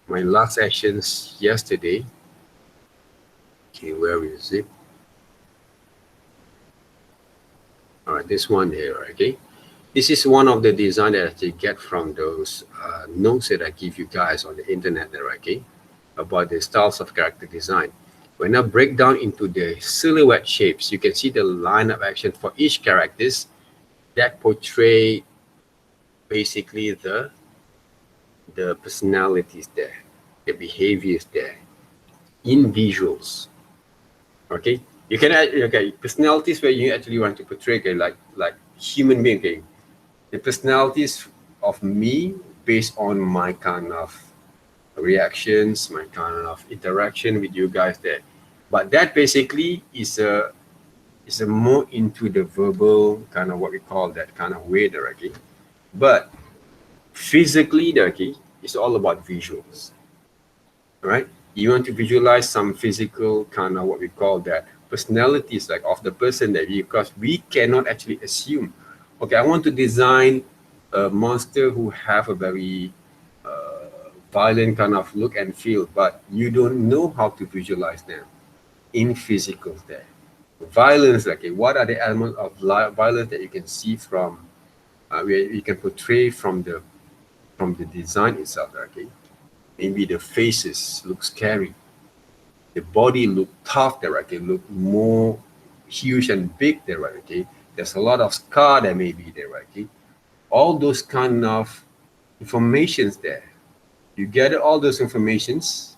Speaker 1: my last actions yesterday. Okay, where is it? All right, this one here, okay. This is one of the design that I get from those notes that I give you guys on the internet there, okay, about the styles of character design. When I break down into the silhouette shapes, you can see the line of action for each characters that portray basically the personalities there, the behaviors there, in visuals, okay, You can add, okay, personalities where you actually want to portray, okay, like human being, okay, the personalities of me based on my kind of reactions, my kind of interaction with you guys there. But that basically is a more into the verbal kind of what we call that kind of way there, okay. But physically there, okay, it's all about visuals, right? You want to visualize some physical kind of what we call that personalities like of the person that because we cannot actually assume, okay, I want to design a monster who have a very violent kind of look and feel, but you don't know how to visualize them in physicals there. Violence, okay, what are the elements of violence that you can see from, where you can portray from the design itself, okay? Maybe the faces look scary, the body look tough there, okay, look more huge and big there, okay? There's a lot of scar that may be there, okay? All those kind of informations there. You gather all those informations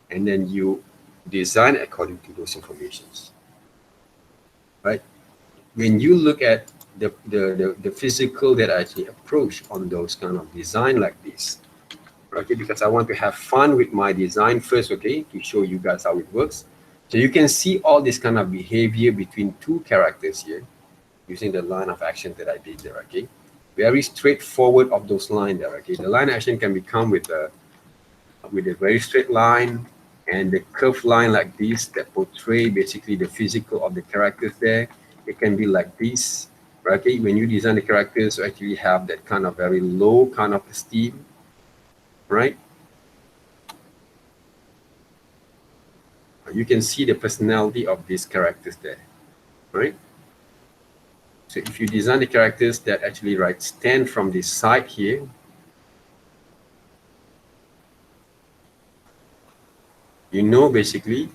Speaker 1: and then you design according to those informations, right? When you look at the physical that I actually approach on those kind of design like this, okay, because I want to have fun with my design first, okay, to show you guys how it works. So you can see all this kind of behavior between two characters here using the line of action that I did there, okay. Very straightforward of those lines there, okay. The line action can become with a very straight line and the curved line like this that portray basically the physical of the characters there. It can be like this, right? Okay, when you design the characters, you actually have that kind of very low kind of esteem, right? You can see the personality of these characters there, right? So if you design the characters that actually stand from this side here, you know basically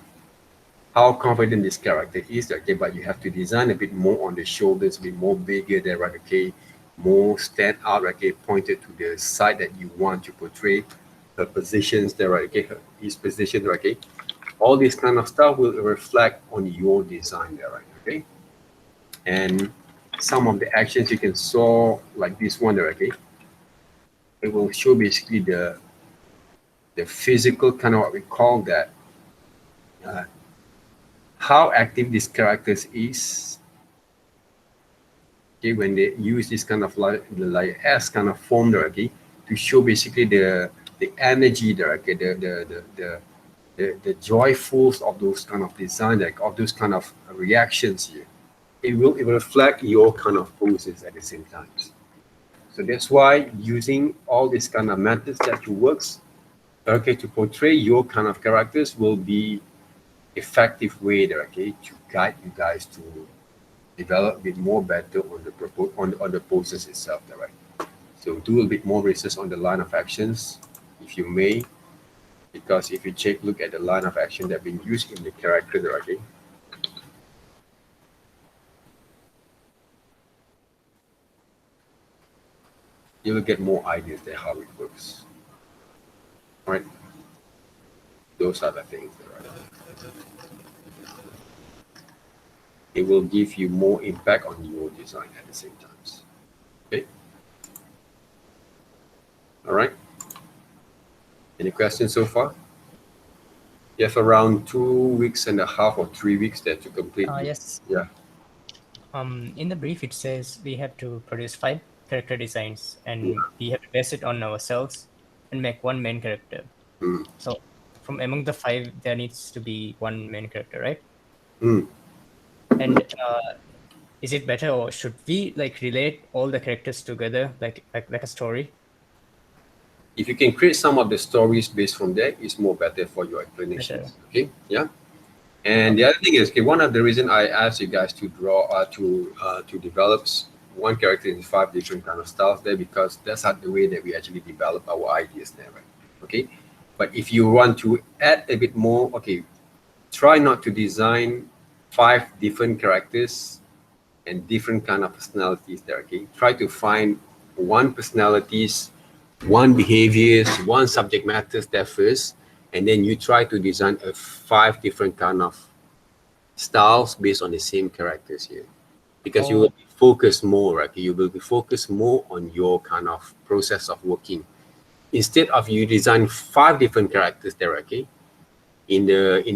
Speaker 1: how confident this character is, okay, but you have to design a bit more on the shoulders, a bit more bigger there, right, okay, more stand out, okay, pointed to the side that you want to portray, her positions there, right, okay, his position, right, okay. All this kind of stuff will reflect on your design there, right, okay. And some of the actions you can saw like this one there, okay. It will show basically the physical kind of what we call that, how active this characters is, okay, when they use this kind of like S kind of form there, okay, to show basically the energy there, okay, the joyfuls of those kind of design, like of those kind of reactions here. It will reflect your kind of poses at the same time. So that's why using all these kind of methods that you works, okay, to portray your kind of characters will be effective way there, okay, to guide you guys to develop a bit more better on the poses itself there, right? So do a bit more research on the line of actions, if you may, because if you look at the line of action that been used in the character there, okay, you will get more ideas there how it works. All right, those are the things there, right? It will give you more impact on your design at the same time. Okay. All right. Any questions so far? You have around 2.5 weeks or 3 weeks there to complete.
Speaker 6: Yes.
Speaker 1: Yeah.
Speaker 6: In the brief, it says we have to produce 5 character designs and we have to base it on ourselves and make one main character.
Speaker 1: Mm.
Speaker 6: So from among the 5, there needs to be one main character, right?
Speaker 1: Mm.
Speaker 6: And is it better, or should we like relate all the characters together like a story?
Speaker 1: If you can create some of the stories based from there, it's more better for your explanations. Okay. Yeah. And the other thing is, okay, one of the reason I asked you guys to draw to develop one character in 5 different kind of styles there, because that's not the way that we actually develop our ideas there, right? Okay. But if you want to add a bit more, okay, try not to design 5 different characters and different kind of personalities there, okay? Try to find one personalities, one behaviors, one subject matters there first, and then you try to design a 5 different kind of styles based on the same characters here, because you
Speaker 6: Oh.
Speaker 1: will be focused more, right? You will be focused more on your kind of process of working. Instead of you design 5 different characters there, okay, in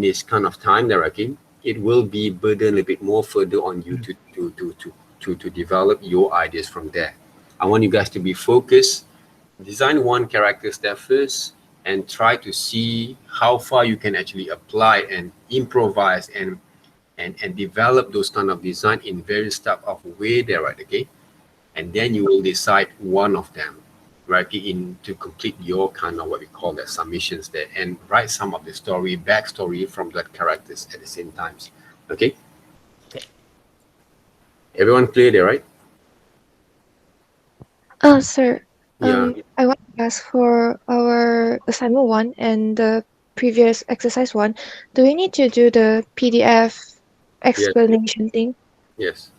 Speaker 1: this kind of time there, okay, it will be burden a bit more further on you to develop your ideas from there. I want you guys to be focused, design one character step first, and try to see how far you can actually apply and improvise and develop those kind of design in various type of way there, right? Okay, and then you will decide one of them, right, in to complete your kind of what we call the submissions there, and write some of the story backstory from that characters at the same times. Okay,
Speaker 6: Okay.
Speaker 1: everyone clear there, right?
Speaker 7: Sir,
Speaker 1: Yeah.
Speaker 7: I want to ask for our assignment 1 and the previous exercise 1. Do we need to do the PDF
Speaker 1: Yes.
Speaker 7: explanation thing?
Speaker 1: Yes.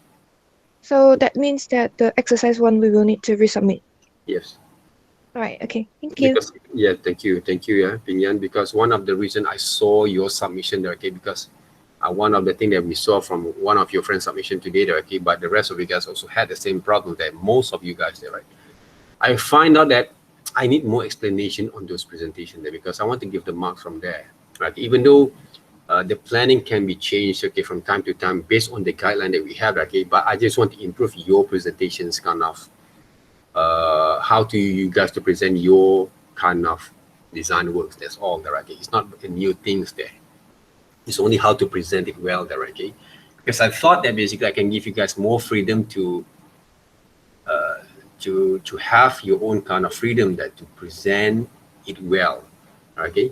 Speaker 7: So that means that the exercise 1 we will need to resubmit.
Speaker 1: Yes.
Speaker 7: All right. Okay. Thank you.
Speaker 1: Because yeah, thank you, yeah, Pinyan. Because one of the reason I saw your submission there, okay, because one of the thing that we saw from one of your friends' submission today there, okay, but the rest of you guys also had the same problem that most of you guys there, right? I find out that I need more explanation on those presentations there, because I want to give the marks from there, right? Even though the planning can be changed, okay, from time to time based on the guideline that we have, okay, but I just want to improve your presentations kind of how to you guys to present your kind of design works. That's all there, okay? It's not the new things there. It's only how to present it well there, okay? Because I thought that basically I can give you guys more freedom to have your own kind of freedom that to present it well, okay?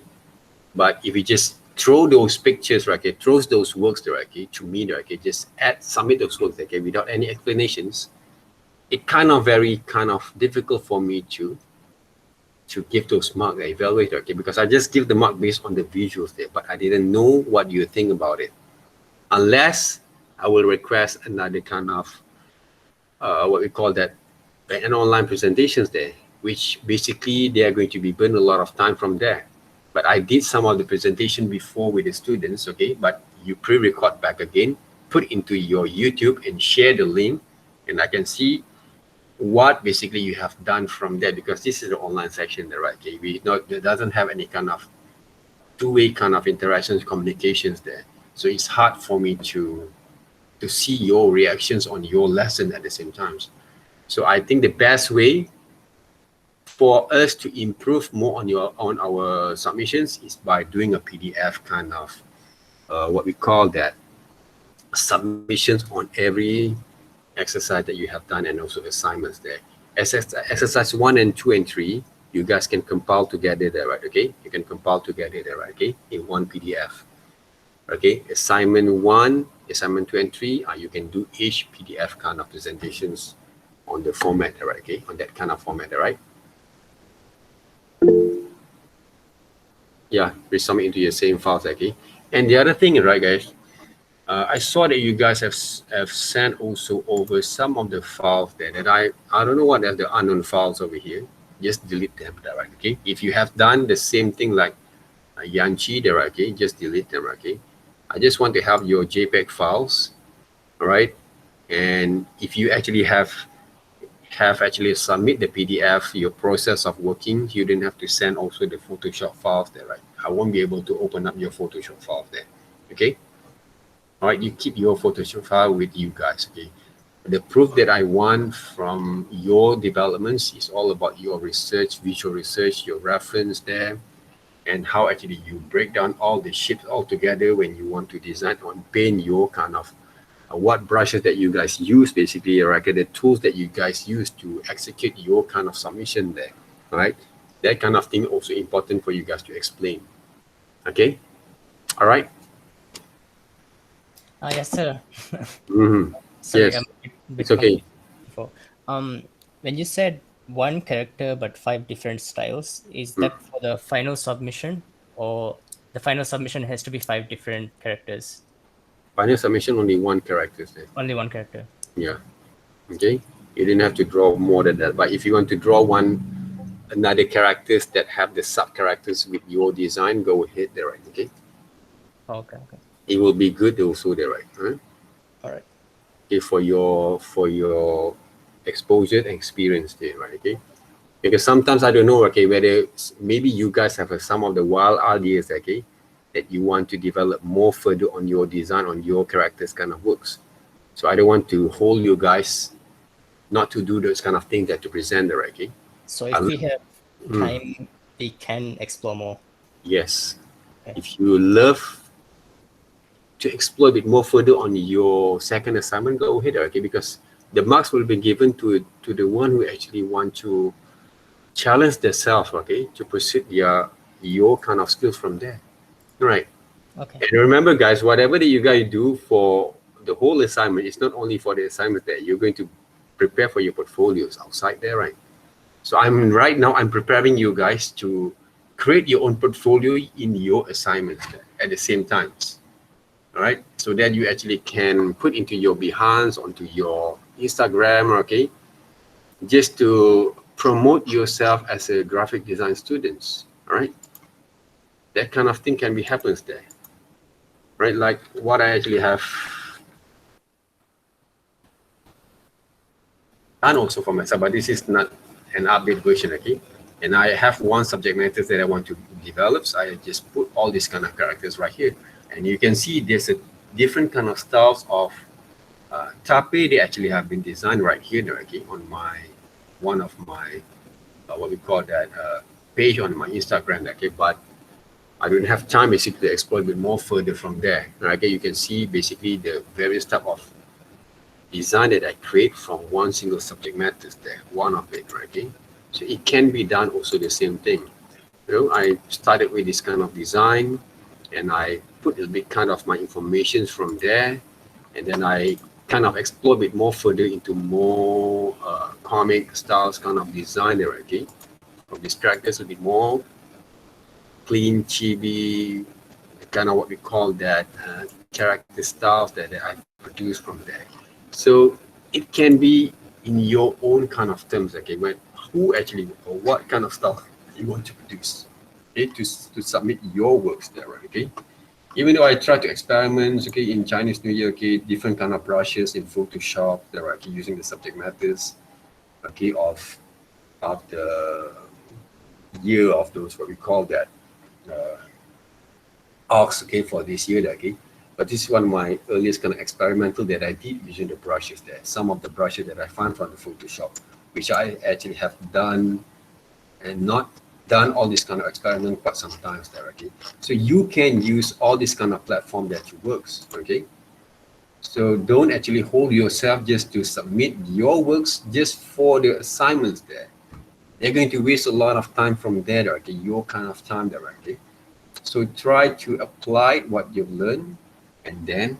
Speaker 1: But if you just throw those pictures, right, okay, throws those works there, okay, to me there, okay, just submit those works, okay, without any explanations, it kind of very kind of difficult for me to give those marks, evaluate, okay, because I just give the mark based on the visuals there, but I didn't know what you think about it, unless I will request another kind of what we call that an online presentations there, which basically they are going to be burn a lot of time from there. But I did some of the presentation before with the students, okay, but you pre-record back again, put into your YouTube and share the link, and I can see what basically you have done from there, because this is the online section there, right? Okay, it doesn't have any kind of two-way kind of interactions, communications there, so it's hard for me to see your reactions on your lesson at the same time. So I think the best way for us to improve more on our submissions is by doing a PDF kind of what we call that submissions on every exercise that you have done, and also assignments there. Exercise 1 and 2 and 3, you guys can compile together there, right? Okay, you can compile together there, right? Okay, in one PDF. Okay, assignment 1, assignment 2 and 3, you can do each PDF kind of presentations on the format, right? Okay, on that kind of format, right? Yeah, resubmit into your same files, okay? And the other thing, right, guys, I saw that you guys have sent also over some of the files there that I don't know what are the unknown files over here. Just delete them, right? Okay, if you have done the same thing like Yanchi there, okay, just delete them, okay? I just want to have your JPEG files, all right? And if you actually have actually submit the PDF, your process of working, you didn't have to send also the Photoshop files there, right? I won't be able to open up your Photoshop files there, okay? All right, you keep your Photoshop file with you guys, okay? The proof that I want from your developments is all about your research, visual research, your reference there, and how actually you break down all the shapes all together when you want to design on paint your kind of what brushes that you guys use, basically, right? The tools that you guys use to execute your kind of submission there, right? That kind of thing also important for you guys to explain. Okay, all right.
Speaker 6: Yes, sir.
Speaker 1: Mm-hmm.
Speaker 6: Sorry,
Speaker 1: Yes,
Speaker 6: I'm a bit
Speaker 1: it's okay.
Speaker 6: confused before. When you said one character but 5 different styles, is that for the final submission, or the final submission has to be 5 different characters?
Speaker 1: Final submission only one character there.
Speaker 6: Only one character.
Speaker 1: Yeah. Okay. You didn't have to draw more than that. But if you want to draw another characters that have the sub characters with your design, go ahead there, right? Okay.
Speaker 6: Okay, okay.
Speaker 1: it will be good also there, right? Huh?
Speaker 6: All right.
Speaker 1: Okay, for your exposure and experience there, right? Okay, because sometimes I don't know, okay, whether maybe you guys have some of the wild ideas, okay, that you want to develop more further on your design, on your characters kind of works. So I don't want to hold you guys not to do those kind of things that to present there, okay.
Speaker 6: So if we have
Speaker 1: Mm,
Speaker 6: time, we can explore more.
Speaker 1: yes,
Speaker 6: Okay.
Speaker 1: if you love to explore a bit more further on your second assignment, go ahead, okay, because the marks will be given to the one who actually want to challenge themselves, okay, to pursue your kind of skills from there. Right.
Speaker 6: Okay.
Speaker 1: And remember, guys, whatever that you guys do for the whole assignment, it's not only for the assignment that you're going to prepare for your portfolios outside there, right? So right now I'm preparing you guys to create your own portfolio in your assignments at the same time. All right, so that you actually can put into your Behance, onto your Instagram, okay, just to promote yourself as a graphic design student. All right, that kind of thing can be happens there, right? Like what I actually have done also for myself, but this is not an update version, okay. And I have one subject matter that I want to develop, so I just put all these kind of characters right here, and you can see there's a different kind of styles of tape. They actually have been designed right here, okay, on my one of my what we call that page on my Instagram, okay. But I don't have time basically to explore a bit more further from there. Okay, you can see basically the various type of design that I create from one single subject matter there, one of it, right? Okay, so it can be done also the same thing. You know, I started with this kind of design, and I put a bit kind of my information from there, and then I kind of explore a bit more further into more comic styles kind of design there, okay? From these characters a bit more clean, chibi, kind of what we call that character styles that I produce from there. So it can be in your own kind of terms, okay? When who actually or what kind of style you want to produce, okay? To submit your works there, right? Okay. Even though I try to experiment, okay, in Chinese New Year, okay, different kind of brushes in Photoshop, they're actually using the subject matters, okay, of the year of those what we call that arcs, okay, for this year, okay. But this is one of my earliest kind of experimental that I did using the brushes there. Some of the brushes that I found from the Photoshop, which I actually have done and not done all this kind of experiment quite sometimes there, okay. So you can use all this kind of platform that works, okay. So don't actually hold yourself just to submit your works just for the assignments there. You're going to waste a lot of time from there, okay, your kind of time there, okay. So try to apply what you've learned and then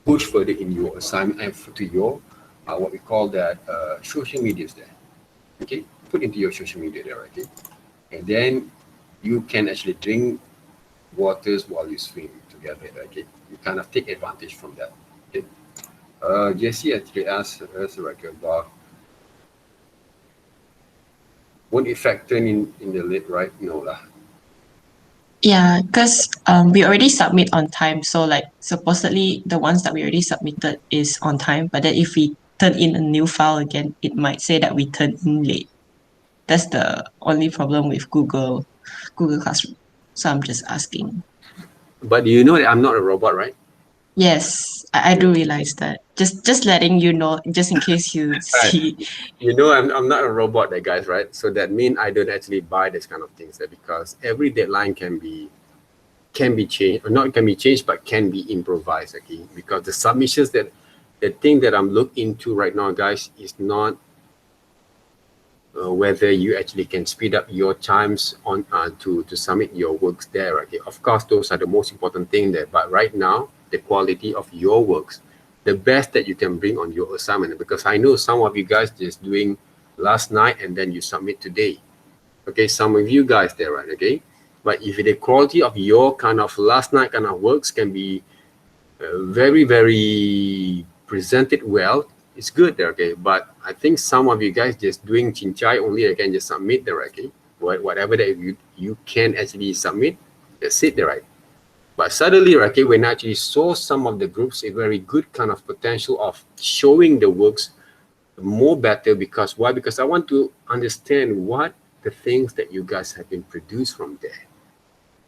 Speaker 1: push further in your assignment and to your what we call that social medias there, okay. Put into your social media there, okay. And then you can actually drink waters while you swim together, okay. You kind of take advantage from that, okay. Jesse actually asked us like about won't it factor in the late, right? No lah.
Speaker 3: Yeah, because we already submit on time. So like supposedly the ones that we already submitted is on time. But then if we turn in a new file again, it might say that we turned in late. That's the only problem with Google Classroom. So I'm just asking.
Speaker 1: But you know that I'm not a robot, right?
Speaker 3: Yes, I do realize that. Just letting you know, just in case you
Speaker 1: Right.
Speaker 3: see.
Speaker 1: You know I'm not a robot, that guys, right? So that means I don't actually buy this kind of things there, because every deadline can be changed, or not can be changed, but can be improvised, okay. Because the submissions that the thing that I'm looking into right now, guys, is not whether you actually can speed up your times on to submit your works there, okay. Of course those are the most important thing there, but right now the quality of your works, the best that you can bring on your assignment, because I know some of you guys just doing last night and then you submit today, okay. Some of you guys there, right, okay. But if the quality of your kind of last night kind of works can be very presented well, it's good there, okay. But I think some of you guys just doing chinchai only, again, just submit there, okay. Whatever that you can actually submit, that's it there, right. But suddenly, okay, when I actually saw some of the groups, a very good kind of potential of showing the works more better. Because why? Because I want to understand what the things that you guys have been produced from there.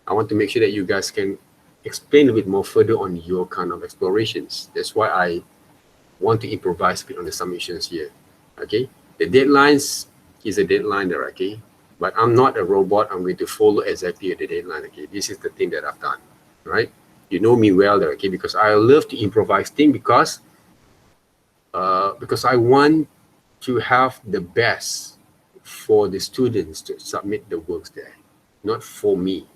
Speaker 1: I want to make sure that you guys can explain a bit more further on your kind of explorations. That's why I want to improvise a bit on the submissions here. Okay, the deadlines is a deadline there, okay? But I'm not a robot. I'm going to follow exactly the deadline, okay? This is the thing that I've done, right? You know me well there, okay? Because I love to improvise things because I want to have the best for the students to submit the works there, not for me,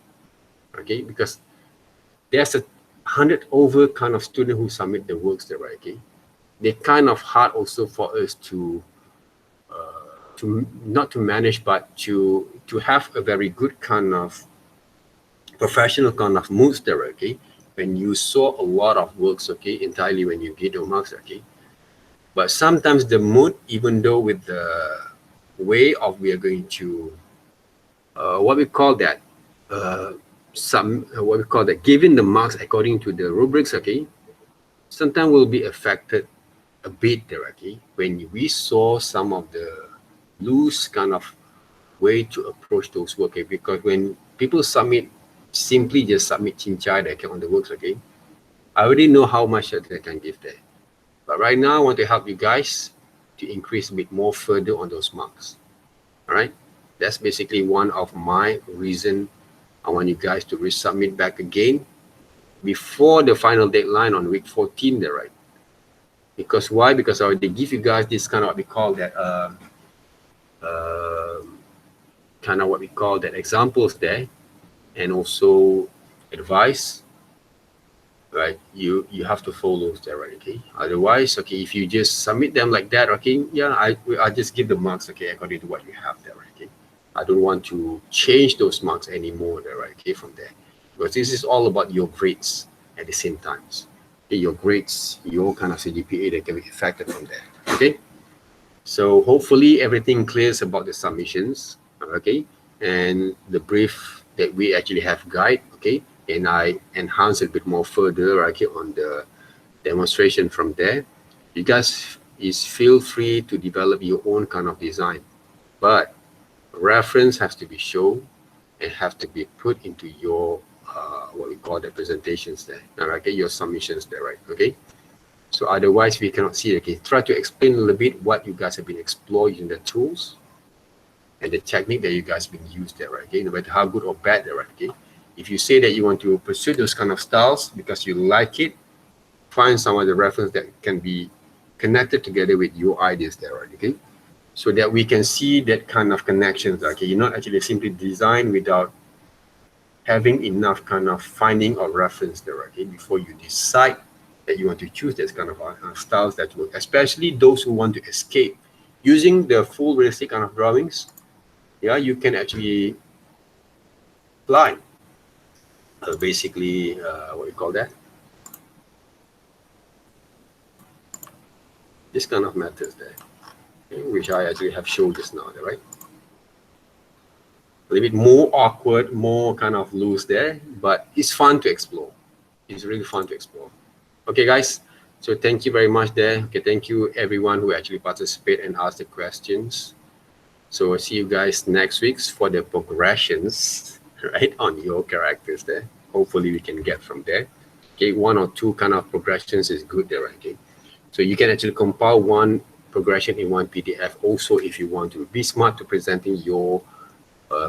Speaker 1: okay? Because there's 100 over kind of student who submit the works there, right? Okay, they're kind of hard also for us to not to manage, but to have a very good kind of professional kind of moods there, okay? When you saw a lot of works, okay, entirely when you get the marks, okay? But sometimes the mood, even though with the way of we are going to, what we call that, what we call that, giving the marks according to the rubrics, okay? Sometimes will be affected a bit there, okay? When we saw some of the loose kind of way to approach those work, okay? Because when people submit, simply just submit chinchai that on the works, okay? I already know how much that they can give there. But right now, I want to help you guys to increase a bit more further on those marks. All right? That's basically one of my reason I want you guys to resubmit back again before the final deadline on week 14 there, right? Because why? Because I already give you guys this kind of what we call that examples there, and also advice, right? You have to follow there, right? Okay, otherwise, okay, if you just submit them like that, okay, yeah, I just give the marks, okay, according to what you have there, right? Okay, I don't want to change those marks anymore there, right? Okay, from there, because this is all about your grades at the same times. Okay, your grades, your kind of CGPA that can be affected from there. Okay, so hopefully everything clears about the submissions, okay, and the brief that we actually have guide, okay, and I enhance a bit more further, okay, on the demonstration from there. You guys feel free to develop your own kind of design, but reference has to be shown and have to be put into your what we call the presentations there, okay, your submissions there, right? Okay, so otherwise we cannot see. Okay, try to explain a little bit what you guys have been exploring in the tools and the technique that you guys been used there, right? Okay, no matter how good or bad they're, right? Okay, if you say that you want to pursue those kind of styles because you like it, find some of the reference that can be connected together with your ideas there, right? Okay, so that we can see that kind of connections. Okay, you're not actually simply design without having enough kind of finding or reference there, okay, before you decide that you want to choose this kind of styles that work, especially those who want to escape using the full realistic kind of drawings. Yeah, you can actually apply basically what you call that, this kind of methods there, okay, which I actually have shown just now, right? A little bit more awkward, more kind of loose there, but it's fun to explore. It's really fun to explore. Okay, guys. So thank you very much there. Okay, thank you everyone who actually participate and asked the questions. So I'll see you guys next week for the progressions, right, on your characters there. Hopefully we can get from there. Okay, 1 or 2 kind of progressions is good there, okay? So you can actually compile one progression in one PDF also if you want to. Be smart to presenting your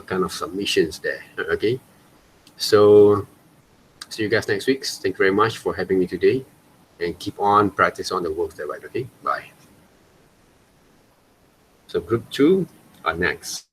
Speaker 1: kind of submissions there, okay? So see you guys next week. Thank you very much for having me today, and keep on practice on the works there, right? Okay, bye. So group 2 are next.